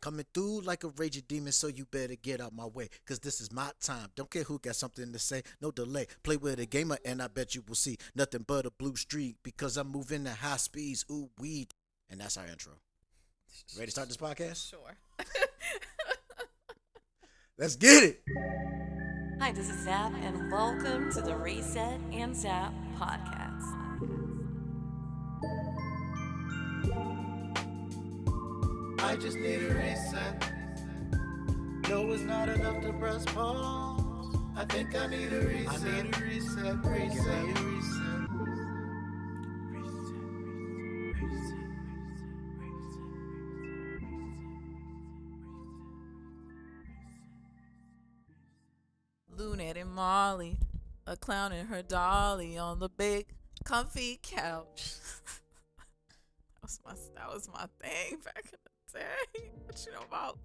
Coming through like a raging demon, so you better get out my way. Cause this is my time. Don't care who got something to say, no delay. Play with a gamer and I bet you will see nothing but a blue streak. Because I'm moving at high speeds, ooh, weed. And that's our intro. Ready to start this podcast? Sure. Let's get it. Hi, this is Zap, and welcome to the Reset and Zap podcast. I just need a reset. No, it's not enough to press pause. I think I need a reset. I need a reset, reset. Lunette and Molly, a clown and her dolly on the big, comfy couch. that was my thing back in the day. What you know about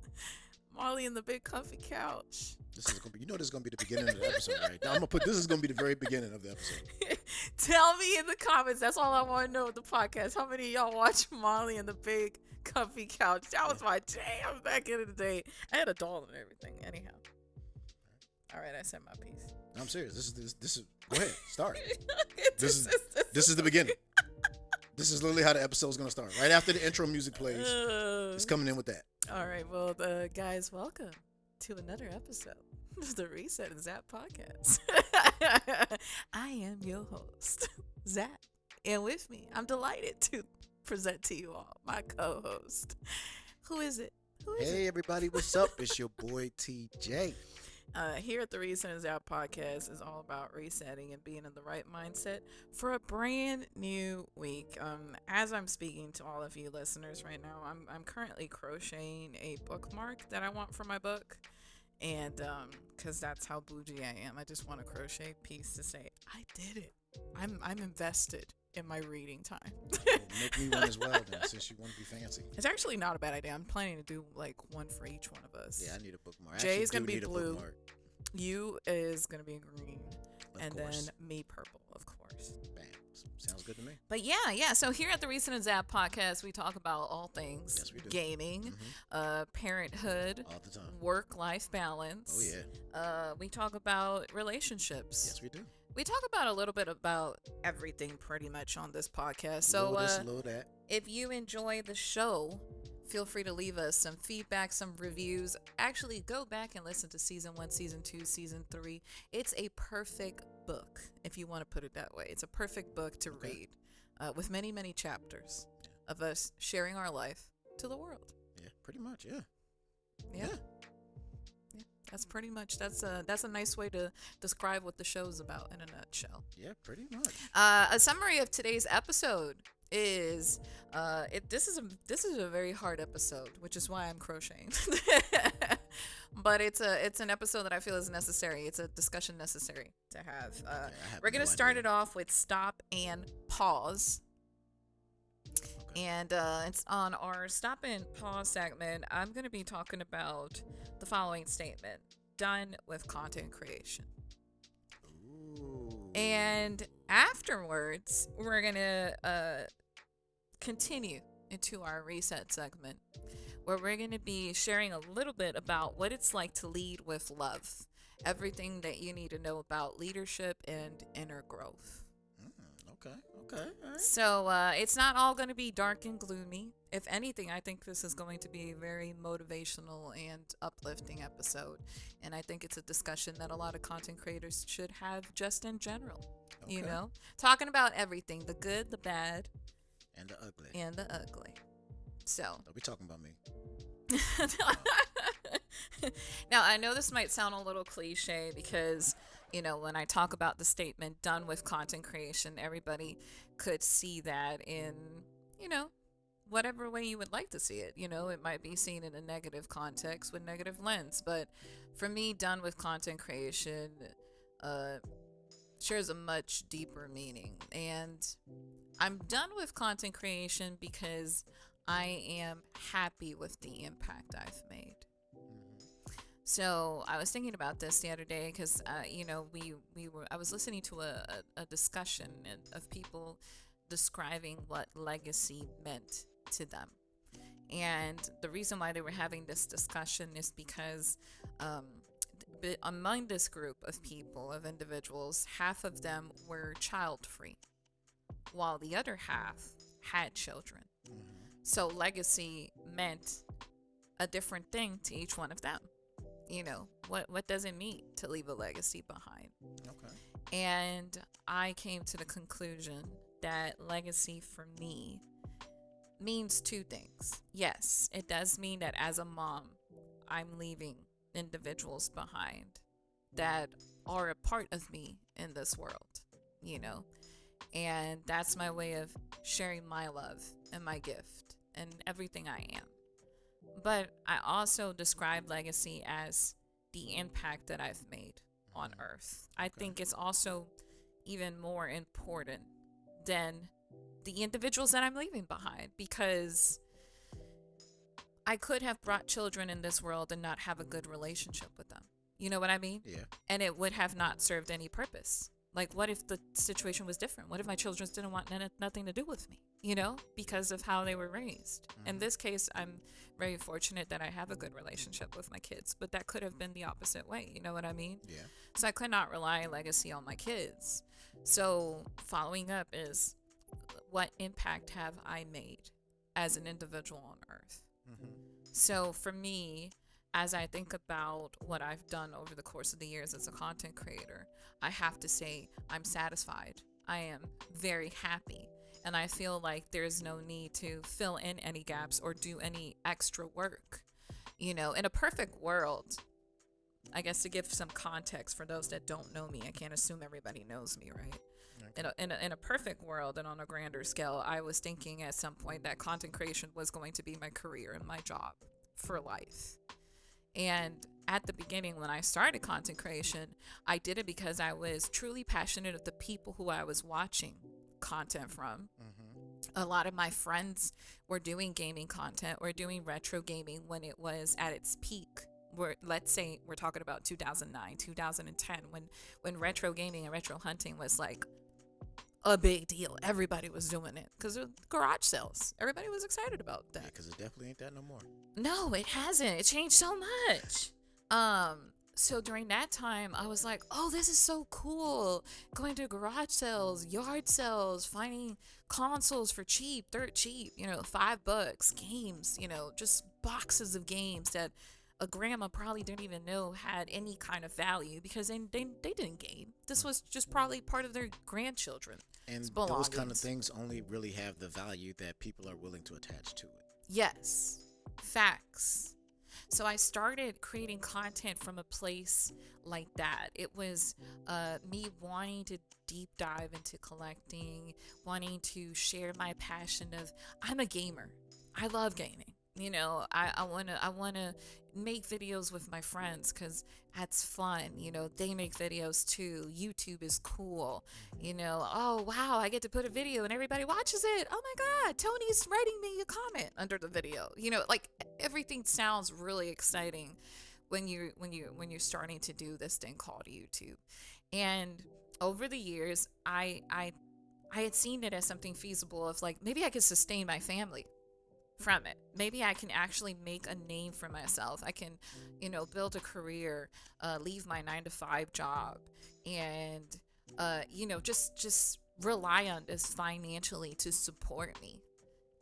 Molly and the big, comfy couch? This is gonna be, this is gonna be the beginning of the episode, right? Now I'm gonna put this is gonna be the very beginning of the episode. Tell me in the comments. That's all I want to know with the podcast. How many of y'all watch Molly and the big, comfy couch? That was my jam back in the day. I had a doll and everything. Anyhow. All right, I said my piece. I'm serious. This is. Go ahead, start. This is the beginning. This is literally how the episode is gonna start. Right after the intro music plays, it's coming in with that. All right, well, guys, welcome to another episode of the Reset and Zap podcast. I am your host, Zap, and with me, I'm delighted to present to you all my co-host. Who is it? Hey, everybody, what's up? It's your boy TJ. Here at the Reset and Zap podcast is all about resetting and being in the right mindset for a brand new week. As I'm speaking to all of you listeners right now, I'm currently crocheting a bookmark that I want for my book, and because that's how bougie I am. I just want a crochet piece to say I did it. I'm invested in my reading time. Make me one as well, then, since you want to be fancy. It's actually not a bad idea. I'm planning to do like one for each one of us. Yeah, I need a bookmark. Jay's gonna be blue. You is gonna be green, and then me purple, of course. Bam. Sounds good to me. But yeah. So here at the Recent and Zap podcast, we talk about all things gaming, parenthood, all the time, work-life balance. Oh yeah. We talk about relationships. Yes, we do. We talk about a little bit about everything pretty much on this podcast. So little that. If you enjoy the show, feel free to leave us some feedback, some reviews. Actually, go back and listen to season 1, season 2, season 3. It's a perfect book, if you want to put it that way. It's a perfect book to read with many, many chapters of us sharing our life to the world. Yeah, pretty much, yeah. Yeah. That's pretty much, that's a nice way to describe what the show's about in a nutshell. Yeah, pretty much. A summary of today's episode is this is a very hard episode, which is why I'm crocheting. But it's an episode that I feel is necessary. It's a discussion necessary to have. We're gonna start it off with stop and pause. Okay. And it's on our stop and pause segment. I'm gonna be talking about the following statement: done with content creation. Ooh. And afterwards, we're gonna continue into our reset segment, where we're going to be sharing a little bit about what it's like to lead with love. Everything that you need to know about leadership and inner growth. Okay. All right. So it's not all going to be dark and gloomy. If anything, I think this is going to be a very motivational and uplifting episode. And I think it's a discussion that a lot of content creators should have just in general. Okay. You know, talking about everything, the good, the bad, and the ugly. So don't be talking about me. Now, I know this might sound a little cliche because, when I talk about the statement done with content creation, everybody could see that in, whatever way you would like to see it. It might be seen in a negative context with negative lens. But for me, done with content creation shares a much deeper meaning. And I'm done with content creation because I am happy with the impact I've made. So I was thinking about this the other day because, I was listening to a discussion of people describing what legacy meant to them. And the reason why they were having this discussion is because among this group of people, of individuals, half of them were child free, while the other half had children. So legacy meant a different thing to each one of them. What does it mean to leave a legacy behind? Okay. And I came to the conclusion that legacy for me means two things. Yes, it does mean that as a mom, I'm leaving individuals behind that are a part of me in this world, and that's my way of sharing my love and my gift and everything I am. But I also describe legacy as the impact that I've made on earth. I think it's also even more important than the individuals that I'm leaving behind, because I could have brought children in this world and not have a good relationship with them. You know what I mean? Yeah. And it would have not served any purpose. Like, what if the situation was different? What if my children didn't want nothing to do with me, because of how they were raised? In this case, I'm very fortunate that I have a good relationship with my kids, but that could have been the opposite way. You know what I mean? Yeah. So I could not rely legacy on my kids. So following up is, what impact have I made as an individual on earth? So for me, as I think about what I've done over the course of the years as a content creator, I have to say I'm satisfied. I am very happy. And I feel like there's no need to fill in any gaps or do any extra work. In a perfect world, I guess, to give some context for those that don't know me, I can't assume everybody knows me, right? In a perfect world and on a grander scale, I was thinking at some point that content creation was going to be my career and my job for life. And at the beginning, when I started content creation, I did it because I was truly passionate of the people who I was watching content from. A lot of my friends were doing gaming content or doing retro gaming when it was at its peak. Let's say we're talking about 2009, 2010, when retro gaming and retro hunting was like a big deal. Everybody was doing it because of garage sales. Everybody was excited about that. Yeah, because it definitely ain't that no more. No, it hasn't. It changed so much. So during that time, I was like, oh, this is so cool. Going to garage sales, yard sales, finding consoles for cheap, dirt cheap, $5, games, just boxes of games that a grandma probably didn't even know had any kind of value because they didn't game. This was just probably part of their grandchildren. And those kind of things only really have the value that people are willing to attach to it. Yes, facts. So I started creating content from a place like that. It was me wanting to deep dive into collecting, wanting to share my passion of, I'm a gamer. I love gaming. I wanna make videos with my friends because that's fun. They make videos too. YouTube is cool. Oh wow, I get to put a video and everybody watches it. Oh my God, Tony's writing me a comment under the video. Like everything sounds really exciting when you're starting to do this thing called YouTube. And over the years, I had seen it as something feasible of like, maybe I could sustain my family from it. Maybe I can actually make a name for myself. I can, build a career, leave my 9-to-5 job and, just rely on this financially to support me.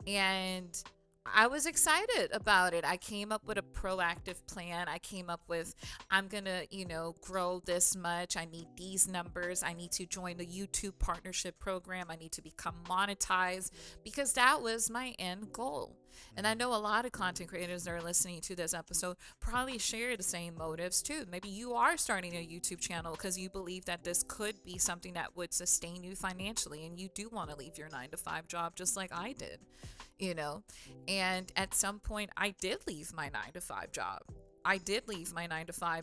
And I was excited about it. I came up with a proactive plan. I came up with, I'm going to, grow this much. I need these numbers. I need to join the YouTube partnership program. I need to become monetized because that was my end goal. And I know a lot of content creators that are listening to this episode probably share the same motives too. Maybe you are starting a YouTube channel because you believe that this could be something that would sustain you financially. And you do want to leave your 9-to-5 job just like I did. And at some point I did leave my 9-to-5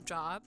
job.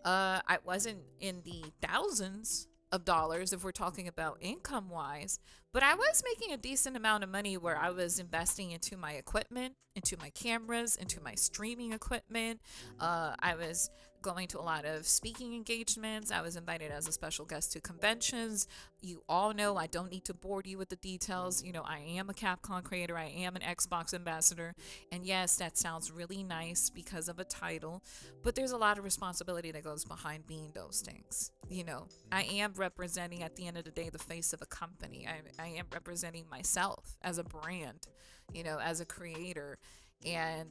I wasn't in the thousands of dollars if we're talking about income wise, but I was making a decent amount of money where I was investing into my equipment, into my cameras, into my streaming equipment. I was going to a lot of speaking engagements. I was invited as a special guest to conventions. You all know I don't need to bore you with the details. You know, I am a Capcom creator, I am an Xbox ambassador. And yes, that sounds really nice because of a title, but there's a lot of responsibility that goes behind being those things. You know, I am representing, at the end of the day, the face of a company. I am representing myself as a brand, you know, as a creator. And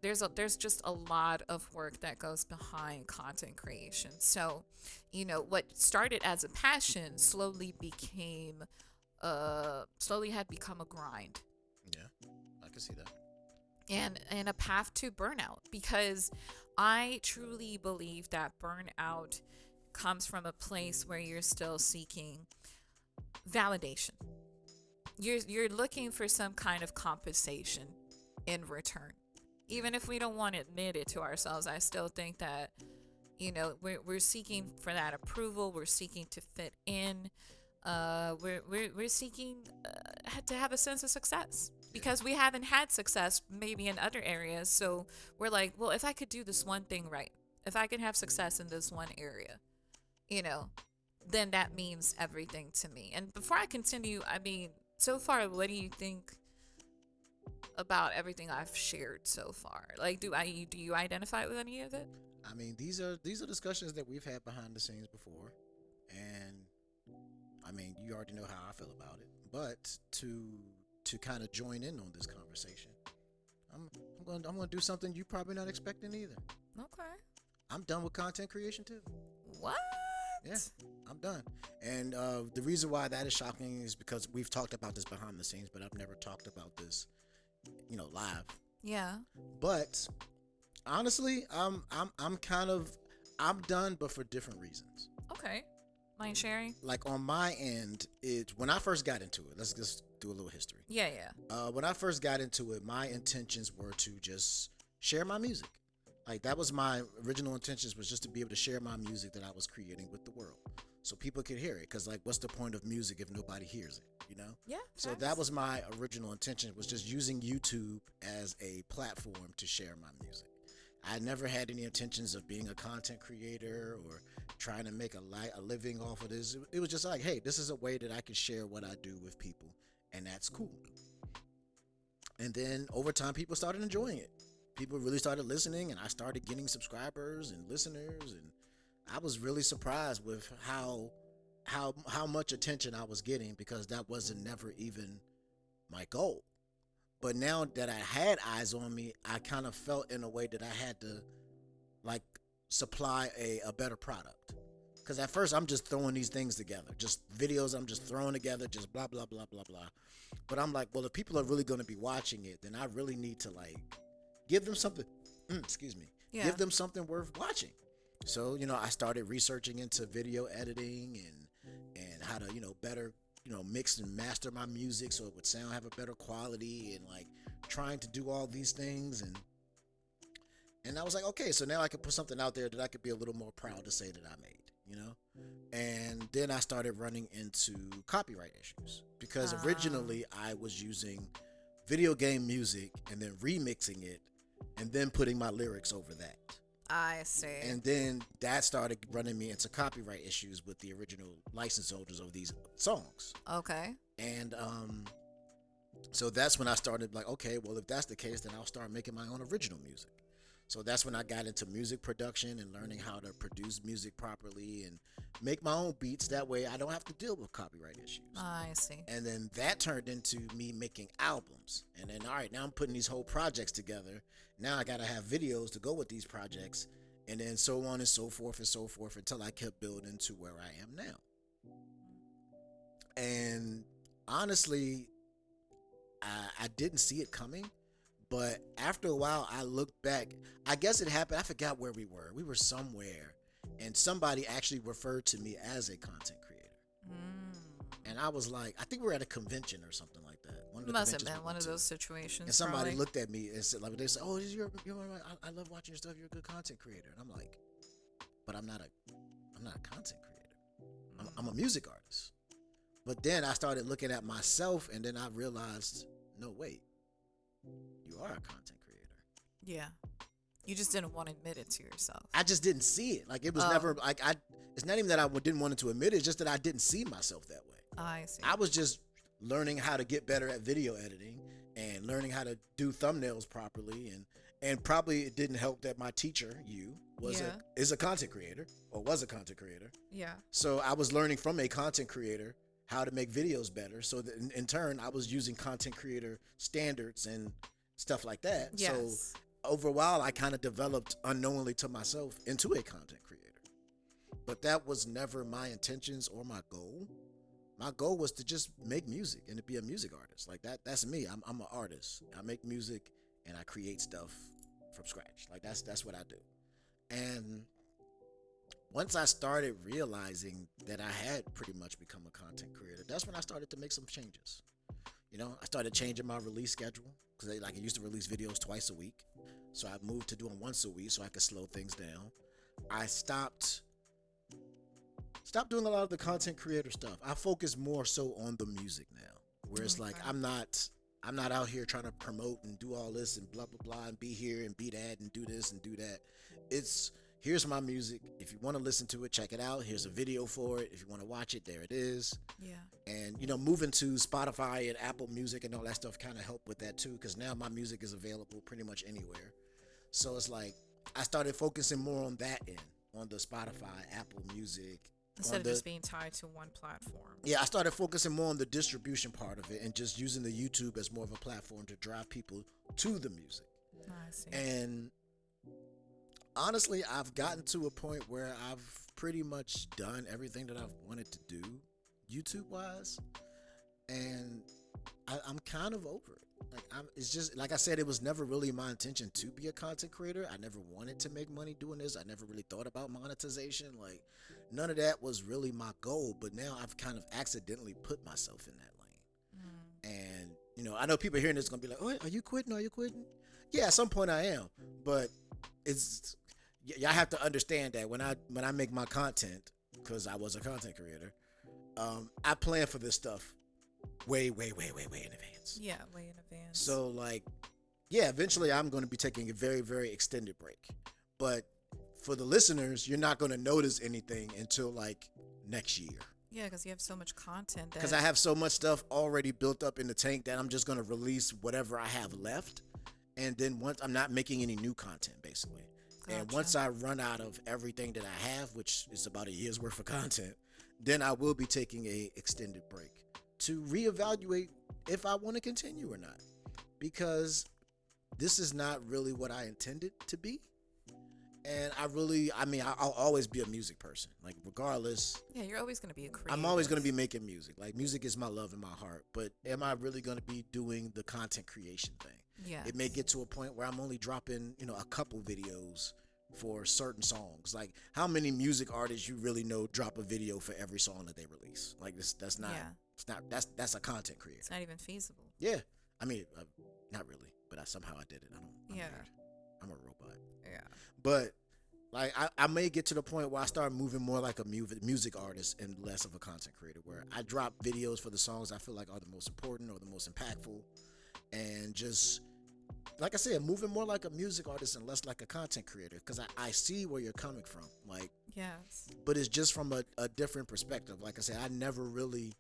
there's just a lot of work that goes behind content creation. So, you know, what started as a passion slowly had become a grind. Yeah, I can see that. And a path to burnout, because I truly believe that burnout comes from a place where you're still seeking validation. You're looking for some kind of compensation in return. Even if we don't want to admit it to ourselves, I still think that, you know, we're seeking for that approval. We're seeking to fit in. We're seeking to have a sense of success, because we haven't had success maybe in other areas. So we're like, well, if I could do this one thing right, if I can have success in this one area, you know, then that means everything to me. And before I continue, I mean, so far, what do you think about everything I've shared so far? Like, do you identify with any of it? I mean, these are discussions that we've had behind the scenes before, and I mean, you already know how I feel about it. But to kind of join in on this conversation, I'm going to do something you probably not expecting either. Okay. I'm done with content creation too. What? Yeah, I'm done. And the reason why that is shocking is because we've talked about this behind the scenes, but I've never talked about this, you know, live. Yeah. But honestly, I'm done, but for different reasons. Okay. Mind sharing? Like on my end, when I first got into it. Let's just do a little history. Yeah, yeah. When I first got into it, my intentions were to just share my music. Like that was my original intentions, was just to be able to share my music that I was creating with the world, so people could hear it. Because like, what's the point of music if nobody hears it? You know? Yeah. So that was my original intention, was just using YouTube as a platform to share my music. I never had any intentions of being a content creator or trying to make a living off of this. It was just like, hey, this is a way that I can share what I do with people, and that's cool. And then over time, people started enjoying it. People really started listening, and I started getting subscribers and listeners, and I was really surprised with how much attention I was getting, because that wasn't never even my goal. But now that I had eyes on me, I kind of felt in a way that I had to like supply a better product. Because at first I'm just throwing these things together, just videos I'm just throwing together, just blah, blah, blah, blah, blah. But I'm like, well, if people are really going to be watching it, then I really need to like give them something, excuse me, Yeah. give them something worth watching. So, you know, I started researching into video editing and how to, you know, better, you know, mix and master my music so it would have a better quality, and like trying to do all these things. And I was like, okay, so now I can put something out there that I could be a little more proud to say that I made, you know? And then I started running into copyright issues, because originally I was using video game music and then remixing it and then putting my lyrics over that. I see. And then that started running me into copyright issues with the original license holders of these songs. Okay. And so that's when I started like, okay, well, if that's the case, then I'll start making my own original music. So that's when I got into music production and learning how to produce music properly and make my own beats. That way I don't have to deal with copyright issues. I see. And then that turned into me making albums. And then, all right, now I'm putting these whole projects together. Now I got to have videos to go with these projects. And then so on and so forth until I kept building to where I am now. And honestly, I didn't see it coming. But after a while, I looked back. I guess it happened. I forgot where we were. We were somewhere. And somebody actually referred to me as a content creator. And I was like, I think we were at a convention or something like that. One of the Must have conventions been we one went of to. those situations. And somebody probably. looked at me and said, like, they said, oh, I love watching your stuff. You're a good content creator. And I'm like, but I'm not a content creator. I'm a music artist. But then I started looking at myself, and then I realized, no, wait, you are a content creator. Yeah. You just didn't want to admit it to yourself. I just didn't see it. Like, it was never like it's not even that I didn't want to admit it. It's just that I didn't see myself that way. I see. I was just learning how to get better at video editing and learning how to do thumbnails properly, and probably it didn't help that my teacher, is a content creator, or was a content creator. Yeah. So I was learning from a content creator how to make videos better. So that in turn, I was using content creator standards and stuff like that. Yes. So over a while, I kind of developed unknowingly to myself into a content creator. But that was never my intentions or my goal. My goal was to just make music and to be a music artist. Like that's me. I'm an artist. I make music and I create stuff from scratch. Like that's what I do. And once I started realizing that I had pretty much become a content creator, that's when I started to make some changes. You know, I started changing my release schedule because I used to release videos twice a week. So I moved to doing once a week so I could slow things down. I stopped doing a lot of the content creator stuff. I focus more so on the music now, where it's like I'm not out here trying to promote and do all this and blah blah blah and be here and be that and do this and do that. It's here's my music. If you want to listen to it, check it out. Here's a video for it. If you want to watch it, there it is. Yeah. And moving to Spotify and Apple Music and all that stuff kind of helped with that too, because now my music is available pretty much anywhere. So it's like I started focusing more on that end, on the Spotify, Apple Music. Instead of just being tied to one platform. Yeah, I started focusing more on the distribution part of it and just using the YouTube as more of a platform to drive people to the music. I see. And honestly, I've gotten to a point where I've pretty much done everything that I've wanted to do YouTube-wise. And I'm kind of over it. It's just, like I said, it was never really my intention to be a content creator. I never wanted to make money doing this. I never really thought about monetization. Like, none of that was really my goal. But now I've kind of accidentally put myself in that lane. And, I know people hearing this are going to be like, oh, are you quitting? Are you quitting? Yeah, at some point I am. But y'all have to understand that when I make my content, because I was a content creator, I plan for this stuff way, way, way, way, way in advance. Yeah, way in advance. So, eventually I'm going to be taking a very, very extended break. But for the listeners, you're not going to notice anything until, next year. Yeah, because you have so much content. Because I have so much stuff already built up in the tank that I'm just going to release whatever I have left. And then once I'm not making any new content, basically. Gotcha. And once I run out of everything that I have, which is about a year's worth of content, then I will be taking a extended break to reevaluate if I want to continue or not, because this is not really what I intended to be. And I'll always be a music person, regardless. Yeah, you're always going to be a creator. I'm always going to be making music. Music is my love and my heart, but am I really going to be doing the content creation thing? Yeah. It may get to a point where I'm only dropping, a couple videos for certain songs. Like, how many music artists you really know drop a video for every song that they release? That's not. Yeah. It's not. That's a content creator. It's not even feasible. Yeah, not really, but somehow I did it. I'm yeah. weird. I'm a robot. Yeah. But I may get to the point where I start moving more like a music artist and less of a content creator, where I drop videos for the songs I feel like are the most important or the most impactful, and just, like I said, moving more like a music artist and less like a content creator, because I see where you're coming from. Yes. But it's just from a different perspective. Like I said, I never really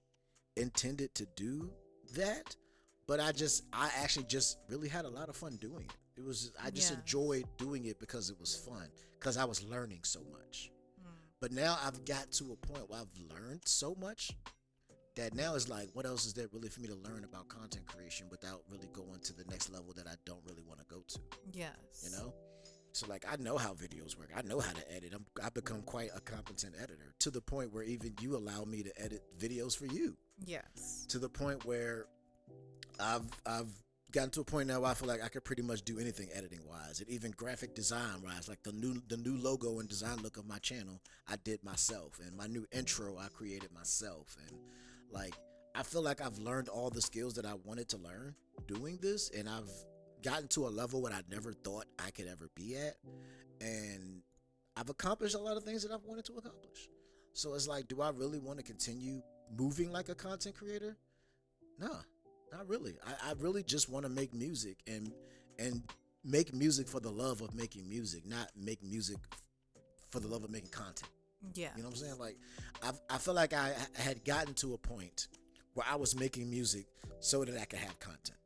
intended to do that, but I actually just really had a lot of fun doing it. I just enjoyed doing it because it was fun, because I was learning so much. But now I've got to a point where I've learned so much that now it's like, what else is there really for me to learn about content creation without really going to the next level that I don't really want to go to? Yes. So I know how videos work. I know how to edit. I've become quite a competent editor, to the point where even you allow me to edit videos for you. Yes. To the point where I've gotten to a point now where I feel like I could pretty much do anything editing wise, and even graphic design wise. Like the new logo and design look of my channel, I did myself, and my new intro I created myself, and I feel like I've learned all the skills that I wanted to learn doing this, and I've gotten to a level what I never thought I could ever be at, and I've accomplished a lot of things that I've wanted to accomplish. So it's like, do I really want to continue moving like a content creator? No, not really. I really just want to make music and make music for the love of making music, not make music for the love of making content. Yeah. You know what I'm saying? Like, I feel like I had gotten to a point where I was making music so that I could have content.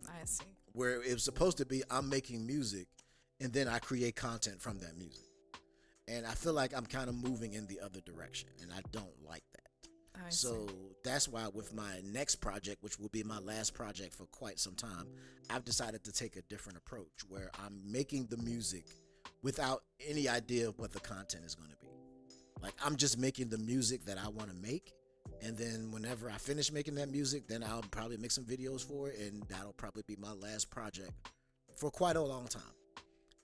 I see. Where it was supposed to be I'm making music and then I create content from that music. And I feel like I'm kind of moving in the other direction, and I don't like that. I So see. that's why with my next project, which will be my last project for quite some time, I've decided to take a different approach where I'm making the music without any idea of what the content is going to be. Like, I'm just making the music that I want to make. And then whenever I finish making that music, then I'll probably make some videos for it. And that'll probably be my last project for quite a long time.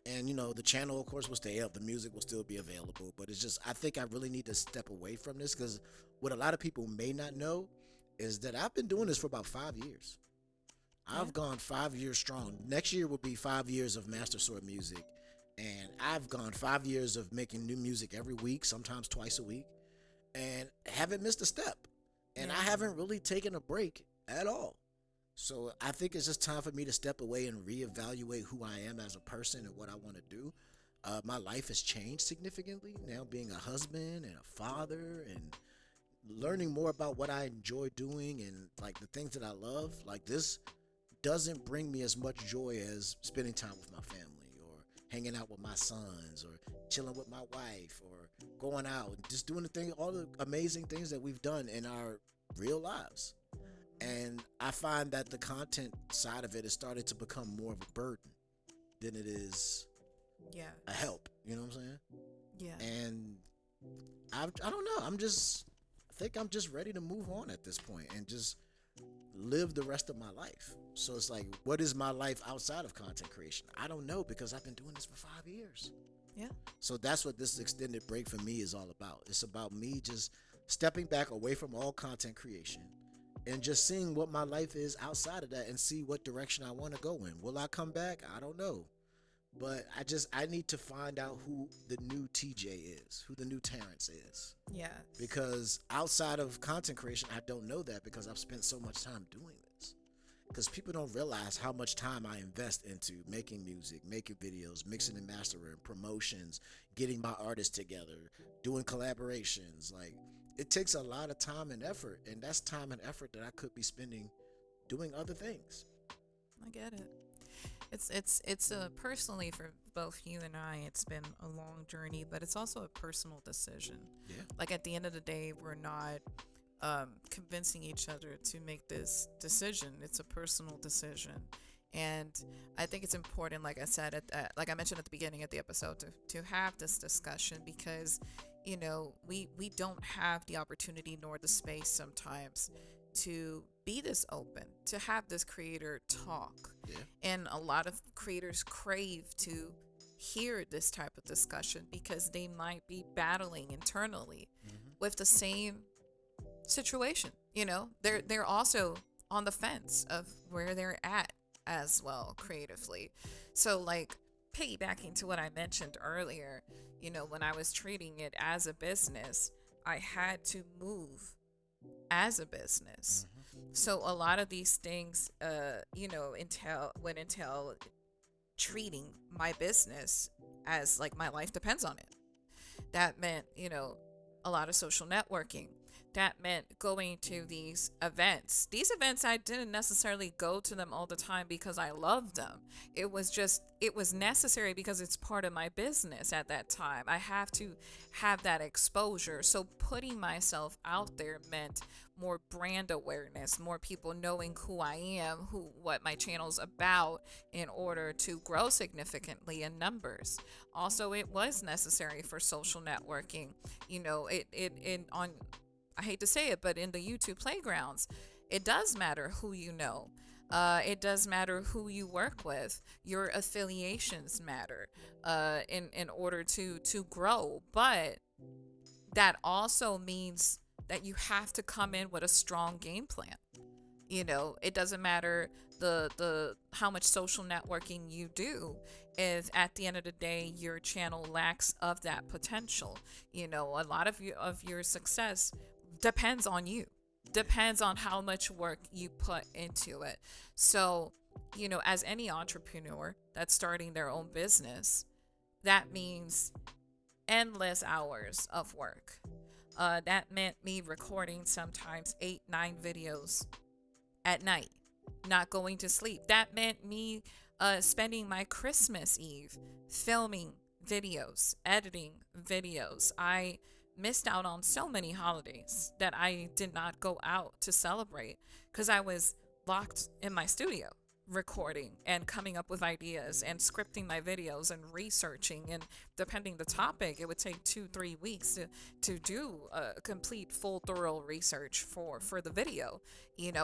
And, the channel, of course, will stay up. The music will still be available. But it's just, I think I really need to step away from this because what a lot of people may not know is that I've been doing this for about 5 years. I've gone 5 years strong. Next year will be 5 years of Master Sword music. And I've gone 5 years of making new music every week, sometimes twice a week, and haven't missed a step. And I haven't really taken a break at all. So I think it's just time for me to step away and reevaluate who I am as a person and what I want to do. My life has changed significantly now, being a husband and a father and learning more about what I enjoy doing and like the things that I love. Like, this doesn't bring me as much joy as spending time with my family or hanging out with my sons or chilling with my wife or going out and just doing all the amazing things that we've done in our real lives. And I find that the content side of it has started to become more of a burden than it is a help. You know what I'm saying? Yeah. And I don't know. I think I'm just ready to move on at this point and just live the rest of my life. So it's like, what is my life outside of content creation? I don't know because I've been doing this for 5 years. Yeah. So that's what this extended break for me is all about. It's about me just stepping back away from all content creation and just seeing what my life is outside of that and see what direction I want to go in. Will I come back? I don't know. But I need to find out who the new TJ is, who the new Terrence is. Yeah. Because outside of content creation, I don't know that because I've spent so much time doing this. Because people don't realize how much time I invest into making music, making videos, mixing and mastering, promotions, getting my artists together, doing collaborations. Like, it takes a lot of time and effort, and that's time and effort that I could be spending doing other things. I get it. It's personally for both you and I, it's been a long journey, but it's also a personal decision. Yeah. Like, at the end of the day, we're not convincing each other to make this decision. It's a personal decision. And I think it's important, like I said, like I mentioned at the beginning of the episode, to have this discussion because, we don't have the opportunity nor the space sometimes to be this open, to have this creator talk. Yeah. And a lot of creators crave to hear this type of discussion because they might be battling internally with the same situation. They're also on the fence of where they're at as well creatively. So, like, piggybacking to what I mentioned earlier, when I was treating it as a business, I had to move as a business. So a lot of these things entail treating my business as like my life depends on it. That meant a lot of social networking. That meant going to these events. These events, I didn't necessarily go to them all the time because I loved them. It was necessary because it's part of my business at that time. I have to have that exposure. So putting myself out there meant more brand awareness, more people knowing who I am, what my channel's about in order to grow significantly in numbers. Also, it was necessary for social networking. I hate to say it, but in the YouTube playgrounds, it does matter who you know. It does matter who you work with. Your affiliations matter in order to grow. But that also means that you have to come in with a strong game plan. It doesn't matter the how much social networking you do if at the end of the day your channel lacks of that potential. A lot of your success depends on you, depends on how much work you put into it. So as any entrepreneur that's starting their own business, that means endless hours of work. That meant me recording sometimes 8, 9 videos at night, not going to sleep. That meant me spending my Christmas Eve filming videos, editing videos. I missed out on so many holidays that I did not go out to celebrate because I was locked in my studio recording and coming up with ideas and scripting my videos and researching, and depending the topic, it would take 2-3 weeks to do a complete full thorough research for the video,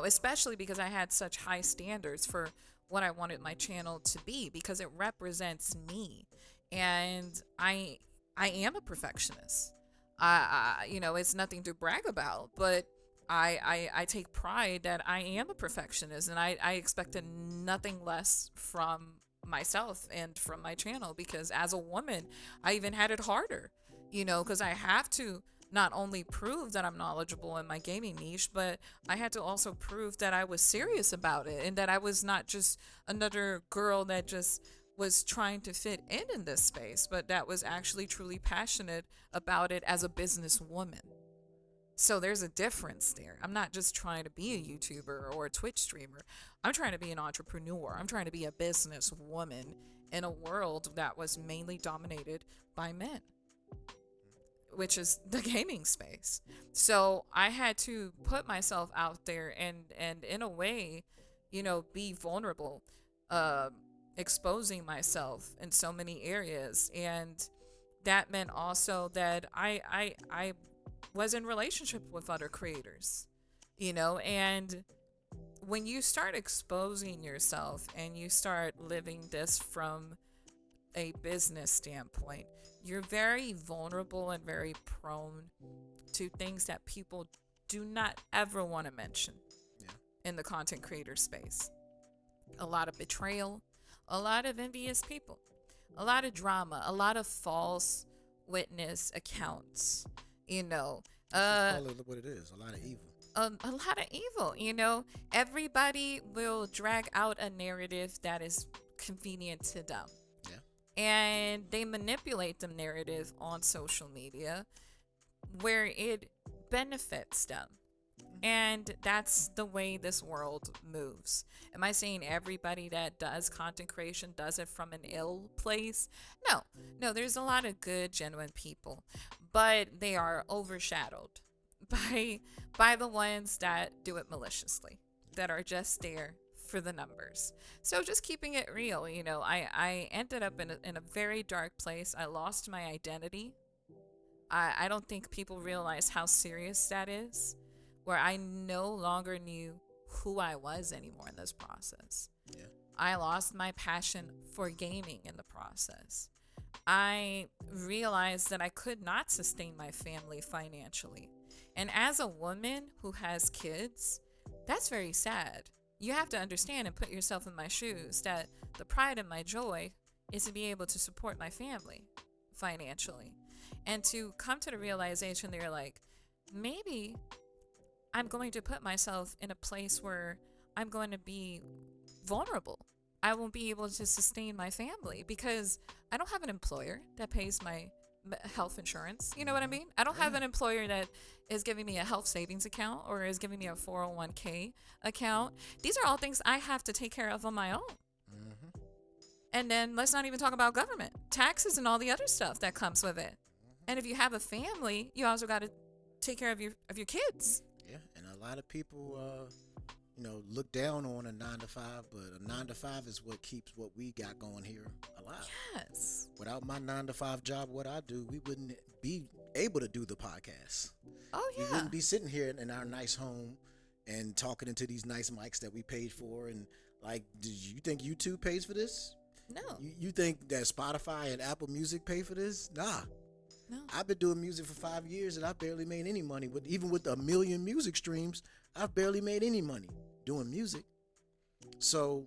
especially because I had such high standards for what I wanted my channel to be, because it represents me, and I am a perfectionist. It's nothing to brag about, but I take pride that I am a perfectionist, and I expected nothing less from myself and from my channel, because as a woman, I even had it harder, because I have to not only prove that I'm knowledgeable in my gaming niche, but I had to also prove that I was serious about it and that I was not just another girl that just was trying to fit in this space, but that was actually truly passionate about it as a businesswoman. So there's a difference there. I'm not just trying to be a YouTuber or a Twitch streamer. I'm trying to be an entrepreneur. I'm trying to be a businesswoman in a world that was mainly dominated by men, which is the gaming space. So I had to put myself out there and in a way, be vulnerable, exposing myself in so many areas. And that meant also that I was in relationship with other creators, and when you start exposing yourself and you start living this from a business standpoint, you're very vulnerable and very prone to things that people do not ever want to mention in the content creator space. A lot of betrayal, a lot of envious people, a lot of drama, a lot of false witness accounts, Call it what it is. A lot of evil. a lot of evil. Everybody will drag out a narrative that is convenient to them. Yeah. And they manipulate the narrative on social media where it benefits them. And that's the way this world moves. Am I saying everybody that does content creation does it from an ill place? No, there's a lot of good, genuine people, but they are overshadowed by the ones that do it maliciously, that are just there for the numbers. So just keeping it real, I ended up in a very dark place. I lost my identity. I don't think people realize how serious that is, where I no longer knew who I was anymore in this process. Yeah. I lost my passion for gaming in the process. I realized that I could not sustain my family financially. And as a woman who has kids, that's very sad. You have to understand and put yourself in my shoes that the pride and my joy is to be able to support my family financially. And to come to the realization that you're like, maybe I'm going to put myself in a place where I'm going to be vulnerable. I won't be able to sustain my family because I don't have an employer that pays my health insurance. You know what I mean? I don't have an employer that is giving me a health savings account or is giving me a 401k account. These are all things I have to take care of on my own. Mm-hmm. And then let's not even talk about government, taxes, and all the other stuff that comes with it. And if you have a family, you also got to take care of your kids. Yeah, and a lot of people, look down on a 9-to-5, but a 9-to-5 is what keeps what we got going here alive. Yes. Without my 9-to-5 job, what I do, we wouldn't be able to do the podcast. Oh, yeah. We wouldn't be sitting here in our nice home and talking into these nice mics that we paid for. And did you think YouTube pays for this? No. You think that Spotify and Apple Music pay for this? Nah. No. I've been doing music for 5 years and I've barely made any money. Even with 1 million music streams, I've barely made any money doing music. So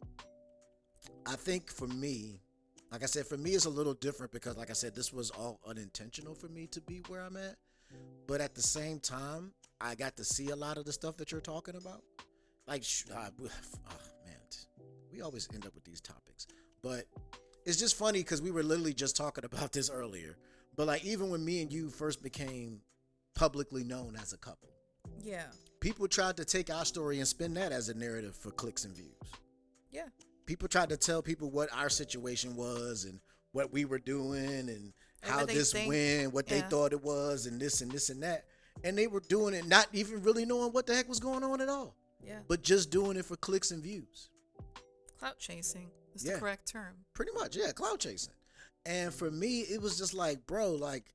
I think for me, like I said, for me it's a little different because, like I said, this was all unintentional for me to be where I'm at. But at the same time, I got to see a lot of the stuff that you're talking about. We always end up with these topics, but it's just funny because we were literally just talking about this earlier. But like, even when me and you first became publicly known as a couple, Yeah. people tried to take our story and spin that as a narrative for clicks and views. Yeah. People tried to tell people what our situation was and what we were doing and how what they this think. went, what they Yeah. thought it was, and this and this and that. And they were doing it not even really knowing what the heck was going on at all, Yeah. but just doing it for clicks and views. Clout chasing is Yeah. the correct term. Pretty much, yeah, cloud chasing. And for me, it was just like, bro, like,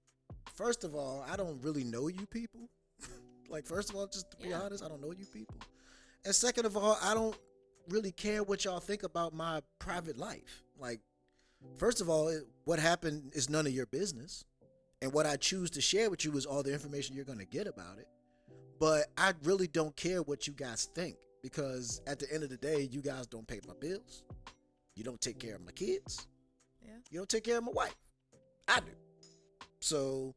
first of all, I don't really know you people. Like, first of all, just to be Yeah. honest, I don't know you people. And second of all, I don't really care what y'all think about my private life. Like, first of all, what happened is none of your business. And what I choose to share with you is all the information you're going to get about it. But I really don't care what you guys think, because at the end of the day, you guys don't pay my bills. You don't take care of my kids. Yeah. You don't take care of my wife. I do. So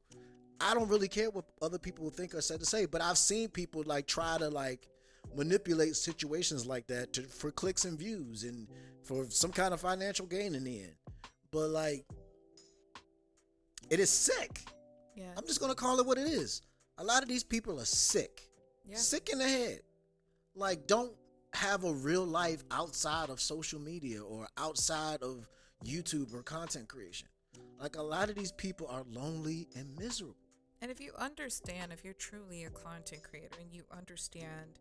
I don't really care what other people think or said to say. But I've seen people like try to like manipulate situations like that for clicks and views and for some kind of financial gain in the end. But like, it is sick. Yeah. I'm just gonna call it what it is. A lot of these people are sick. Yeah. Sick in the head. Like, don't have a real life outside of social media or outside of YouTube or content creation. Like, a lot of these people are lonely and miserable. And if you understand, if you're truly a content creator and you understand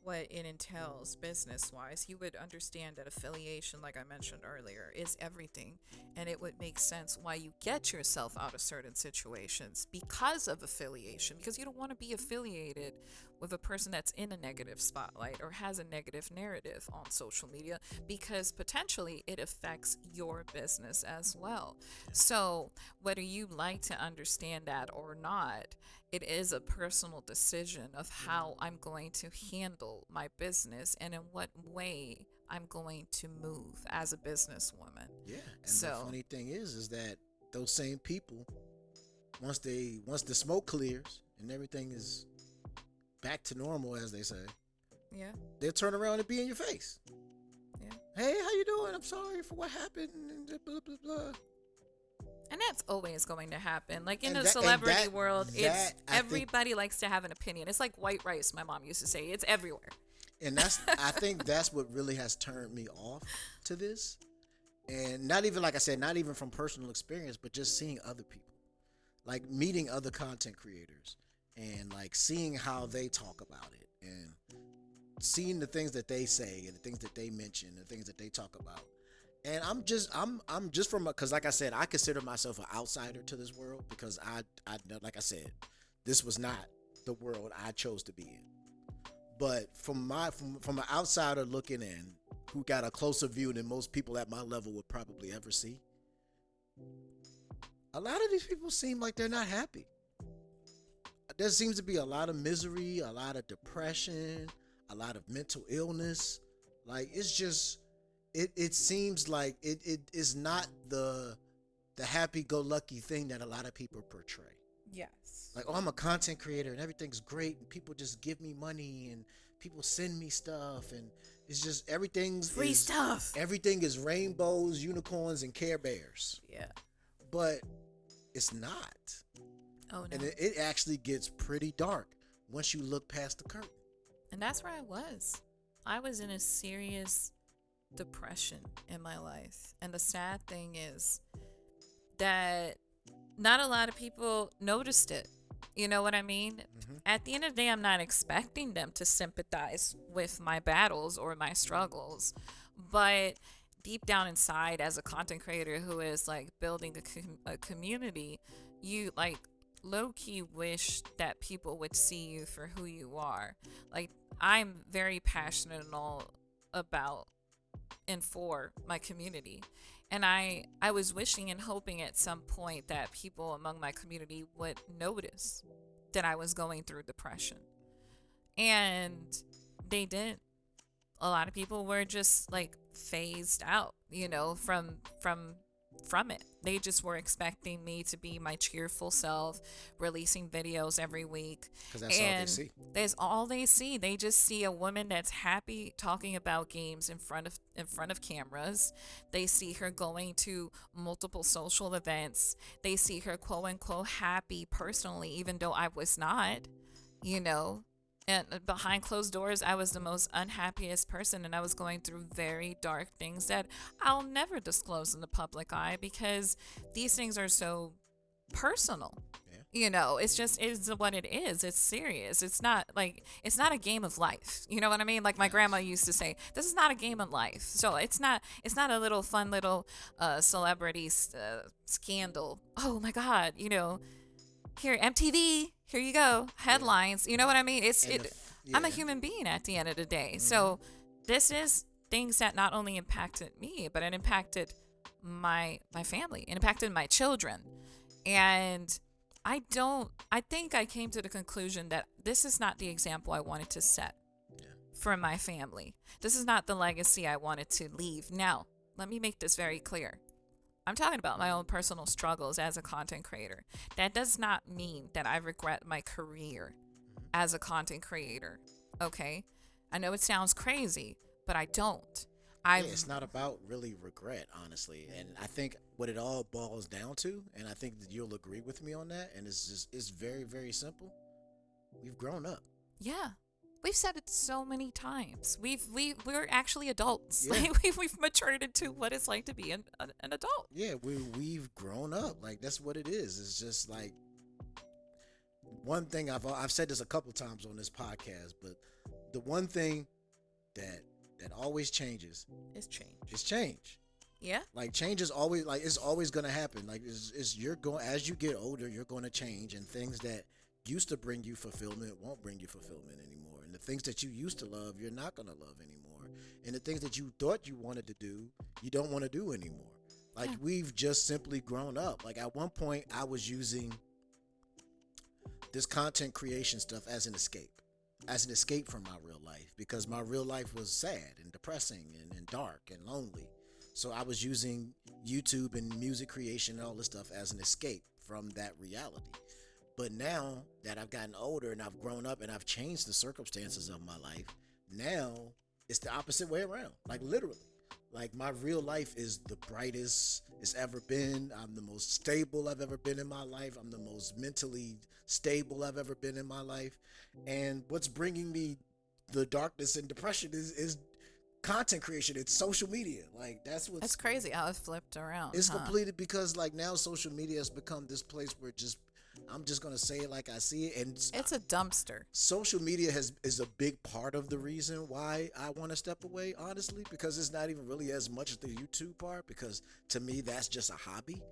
what it entails business wise, you would understand that affiliation, like I mentioned earlier, is everything. And it would make sense why you get yourself out of certain situations because of affiliation, because you don't want to be affiliated with a person that's in a negative spotlight or has a negative narrative on social media, because potentially it affects your business as well. So whether you like to understand that or not, it is a personal decision of how I'm going to handle my business and in what way I'm going to move as a businesswoman. Yeah. And So- the funny thing is that those same people, once the smoke clears and everything is back to normal, as they say, Yeah. they'll turn around and be in your face. Yeah. Hey, how you doing? I'm sorry for what happened. And blah blah blah. And that's always going to happen. Like in And the that- and celebrity that- world, that, it's I think- everybody likes to have an opinion. It's like white rice, my mom used to say. It's everywhere. And I think that's what really has turned me off to this. And not even, like I said, not even from personal experience, but just seeing other people, like meeting other content creators and like seeing how they talk about it and seeing the things that they say and the things that they mention, the things that they talk about. And I'm just from, because like I said, I consider myself an outsider to this world, because I like I said, this was not the world I chose to be in. But from an outsider looking in, who got a closer view than most people at my level would probably ever see, a lot of these people seem like they're not happy. There seems to be a lot of misery, a lot of depression, a lot of mental illness. Like, it's just, it seems like it is not the happy-go-lucky thing that a lot of people portray. Yes. Like, oh, I'm a content creator and everything's great and people just give me money and people send me stuff and it's just everything's Free stuff. Everything is rainbows, unicorns, and Care Bears. Yeah. But it's not. Oh, no. And it actually gets pretty dark once you look past the curtain. And that's where I was. I was in a serious depression in my life. And the sad thing is that not a lot of people noticed it. You know what I mean? Mm-hmm. At the end of the day, I'm not expecting them to sympathize with my battles or my struggles. But deep down inside, as a content creator who is like building a community, you like low-key wish that people would see you for who you are. Like, I'm very passionate and all about and for my community. And I was wishing and hoping at some point that people among my community would notice that I was going through depression. And they didn't. A lot of people were just like phased out, you know, from from it. They just were expecting me to be my cheerful self, releasing videos every week. Because that's all they see. That's all they see. They just see a woman that's happy talking about games in front of cameras. They see her going to multiple social events. They see her quote unquote happy personally, even though I was not, you know. And behind closed doors, I was the most unhappiest person, and I was going through very dark things that I'll never disclose in the public eye because these things are so personal. Yeah. It's what it is. It's serious. It's not a game of life. You know what I mean? Like my grandma used to say, this is not a game of life. So it's not a little fun little celebrity scandal. Oh my God, here MTV, here you go, headlines. You know what I mean? I'm a human being at the end of the day. Mm-hmm. So this is things that not only impacted me, but it impacted my family. It impacted my children. And I think I came to the conclusion that this is not the example I wanted to set for my family. This is not the legacy I wanted to leave. Now, let me make this very clear. I'm talking about my own personal struggles as a content creator. That does not mean that I regret my career as a content creator. Okay? I know it sounds crazy, but I don't. It's not about really regret, honestly. And I think what it all boils down to, and I think that you'll agree with me on that, and it's very, very simple. We've grown up. Yeah. We've said it so many times. We're actually adults. Yeah. We've matured into what it's like to be an adult. Yeah, we've grown up. Like, that's what it is. It's just like one thing I've said this a couple times on this podcast, but the one thing that always changes It's change. is change. Yeah. Like, change is always, like, it's always gonna happen. Like, you're going, as you get older, you're going to change, and things that used to bring you fulfillment won't bring you fulfillment anymore. And the things that you used to love, you're not going to love anymore. And the things that you thought you wanted to do, you don't want to do anymore. Like, we've just simply grown up. Like, at one point, I was using this content creation stuff as an escape from my real life, because my real life was sad and depressing and dark and lonely. So I was using YouTube and music creation and all this stuff as an escape from that reality. But now that I've gotten older and I've grown up and I've changed the circumstances of my life, now it's the opposite way around. Like, literally. Like, my real life is the brightest it's ever been. I'm the most stable I've ever been in my life. I'm the most mentally stable I've ever been in my life. And what's bringing me the darkness and depression is content creation. It's social media. Like, that's crazy how it flipped around. It's completed, because, like, now social media has become this place where I'm just gonna say it like I see it, and it's a dumpster. Social media is a big part of the reason why I want to step away, honestly, because it's not even really as much the YouTube part, because to me that's just a hobby.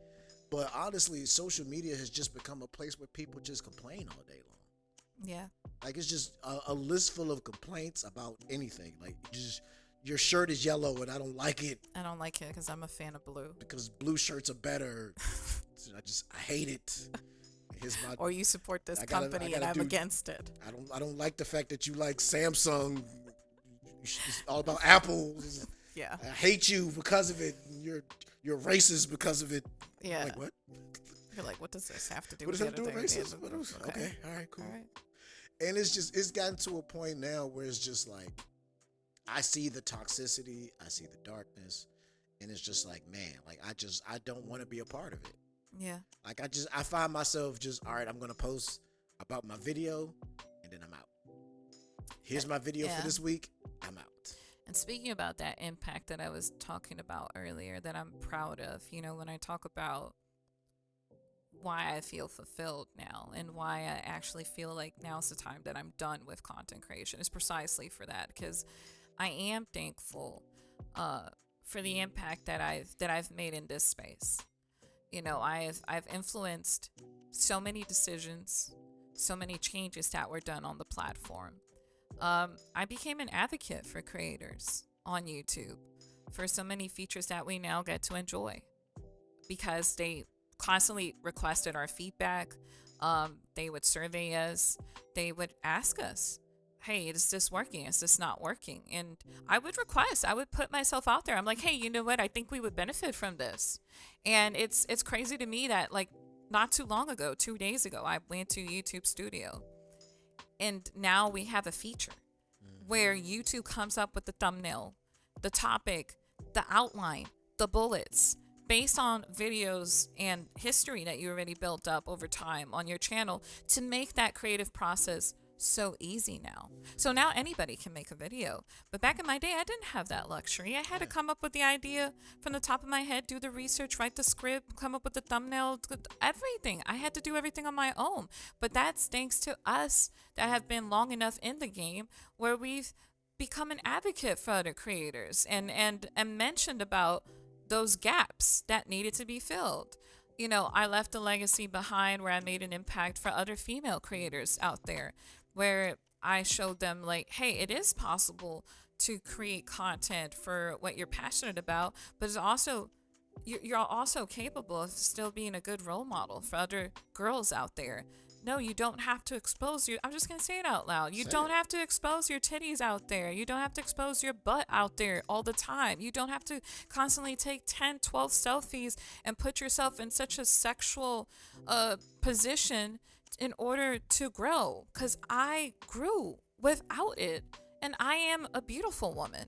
But honestly, social media has just become a place where people just complain all day long. Yeah. Like, it's just a list full of complaints about anything. Like, just, your shirt is yellow and I don't like it. I don't like it because I'm a fan of blue. Because blue shirts are better. I hate it. Or you support this company and I'm against it. I don't like the fact that you like Samsung. It's all about Apple. Yeah. I hate you because of it. You're racist because of it. Yeah. Like, what? You're like, what does this have to do with with racism? Okay. All right, cool. All right. And it's gotten to a point now where it's just like, I see the toxicity, I see the darkness, and it's just like, man, like, I don't want to be a part of it. Yeah. Like, I find myself just, all right, I'm going to post about my video and then I'm out. Here's my video for this week. I'm out. And speaking about that impact that I was talking about earlier that I'm proud of, when I talk about why I feel fulfilled now and why I actually feel like now's the time that I'm done with content creation is precisely for that, because I am thankful for the impact that I've made in this space. I've influenced so many decisions, so many changes that were done on the platform. I became an advocate for creators on YouTube for so many features that we now get to enjoy because they constantly requested our feedback. They would survey us. They would ask us, hey, is this working? Is this not working? And I would put myself out there. I'm like, hey, you know what? I think we would benefit from this. And it's crazy to me that like not too long ago, 2 days ago, I went to YouTube Studio, and now we have a feature where YouTube comes up with the thumbnail, the topic, the outline, the bullets, based on videos and history that you already built up over time on your channel, to make that creative process so easy now. So now anybody can make a video. But back in my day, I didn't have that luxury. I had to come up with the idea from the top of my head, do the research, write the script, come up with the thumbnail, everything. I had to do everything on my own. But that's thanks to us that have been long enough in the game where we've become an advocate for other creators and mentioned about those gaps that needed to be filled. You know, I left a legacy behind where I made an impact for other female creators out there, where I showed them like, hey, it is possible to create content for what you're passionate about, but it's also you're also capable of still being a good role model for other girls out there. No, you don't have to expose your, I'm just going to say it out loud. You don't have to expose your titties out there. You don't have to expose your butt out there all the time. You don't have to constantly take 10, 12 selfies and put yourself in such a sexual position in order to grow. Because I grew without it, and I am a beautiful woman.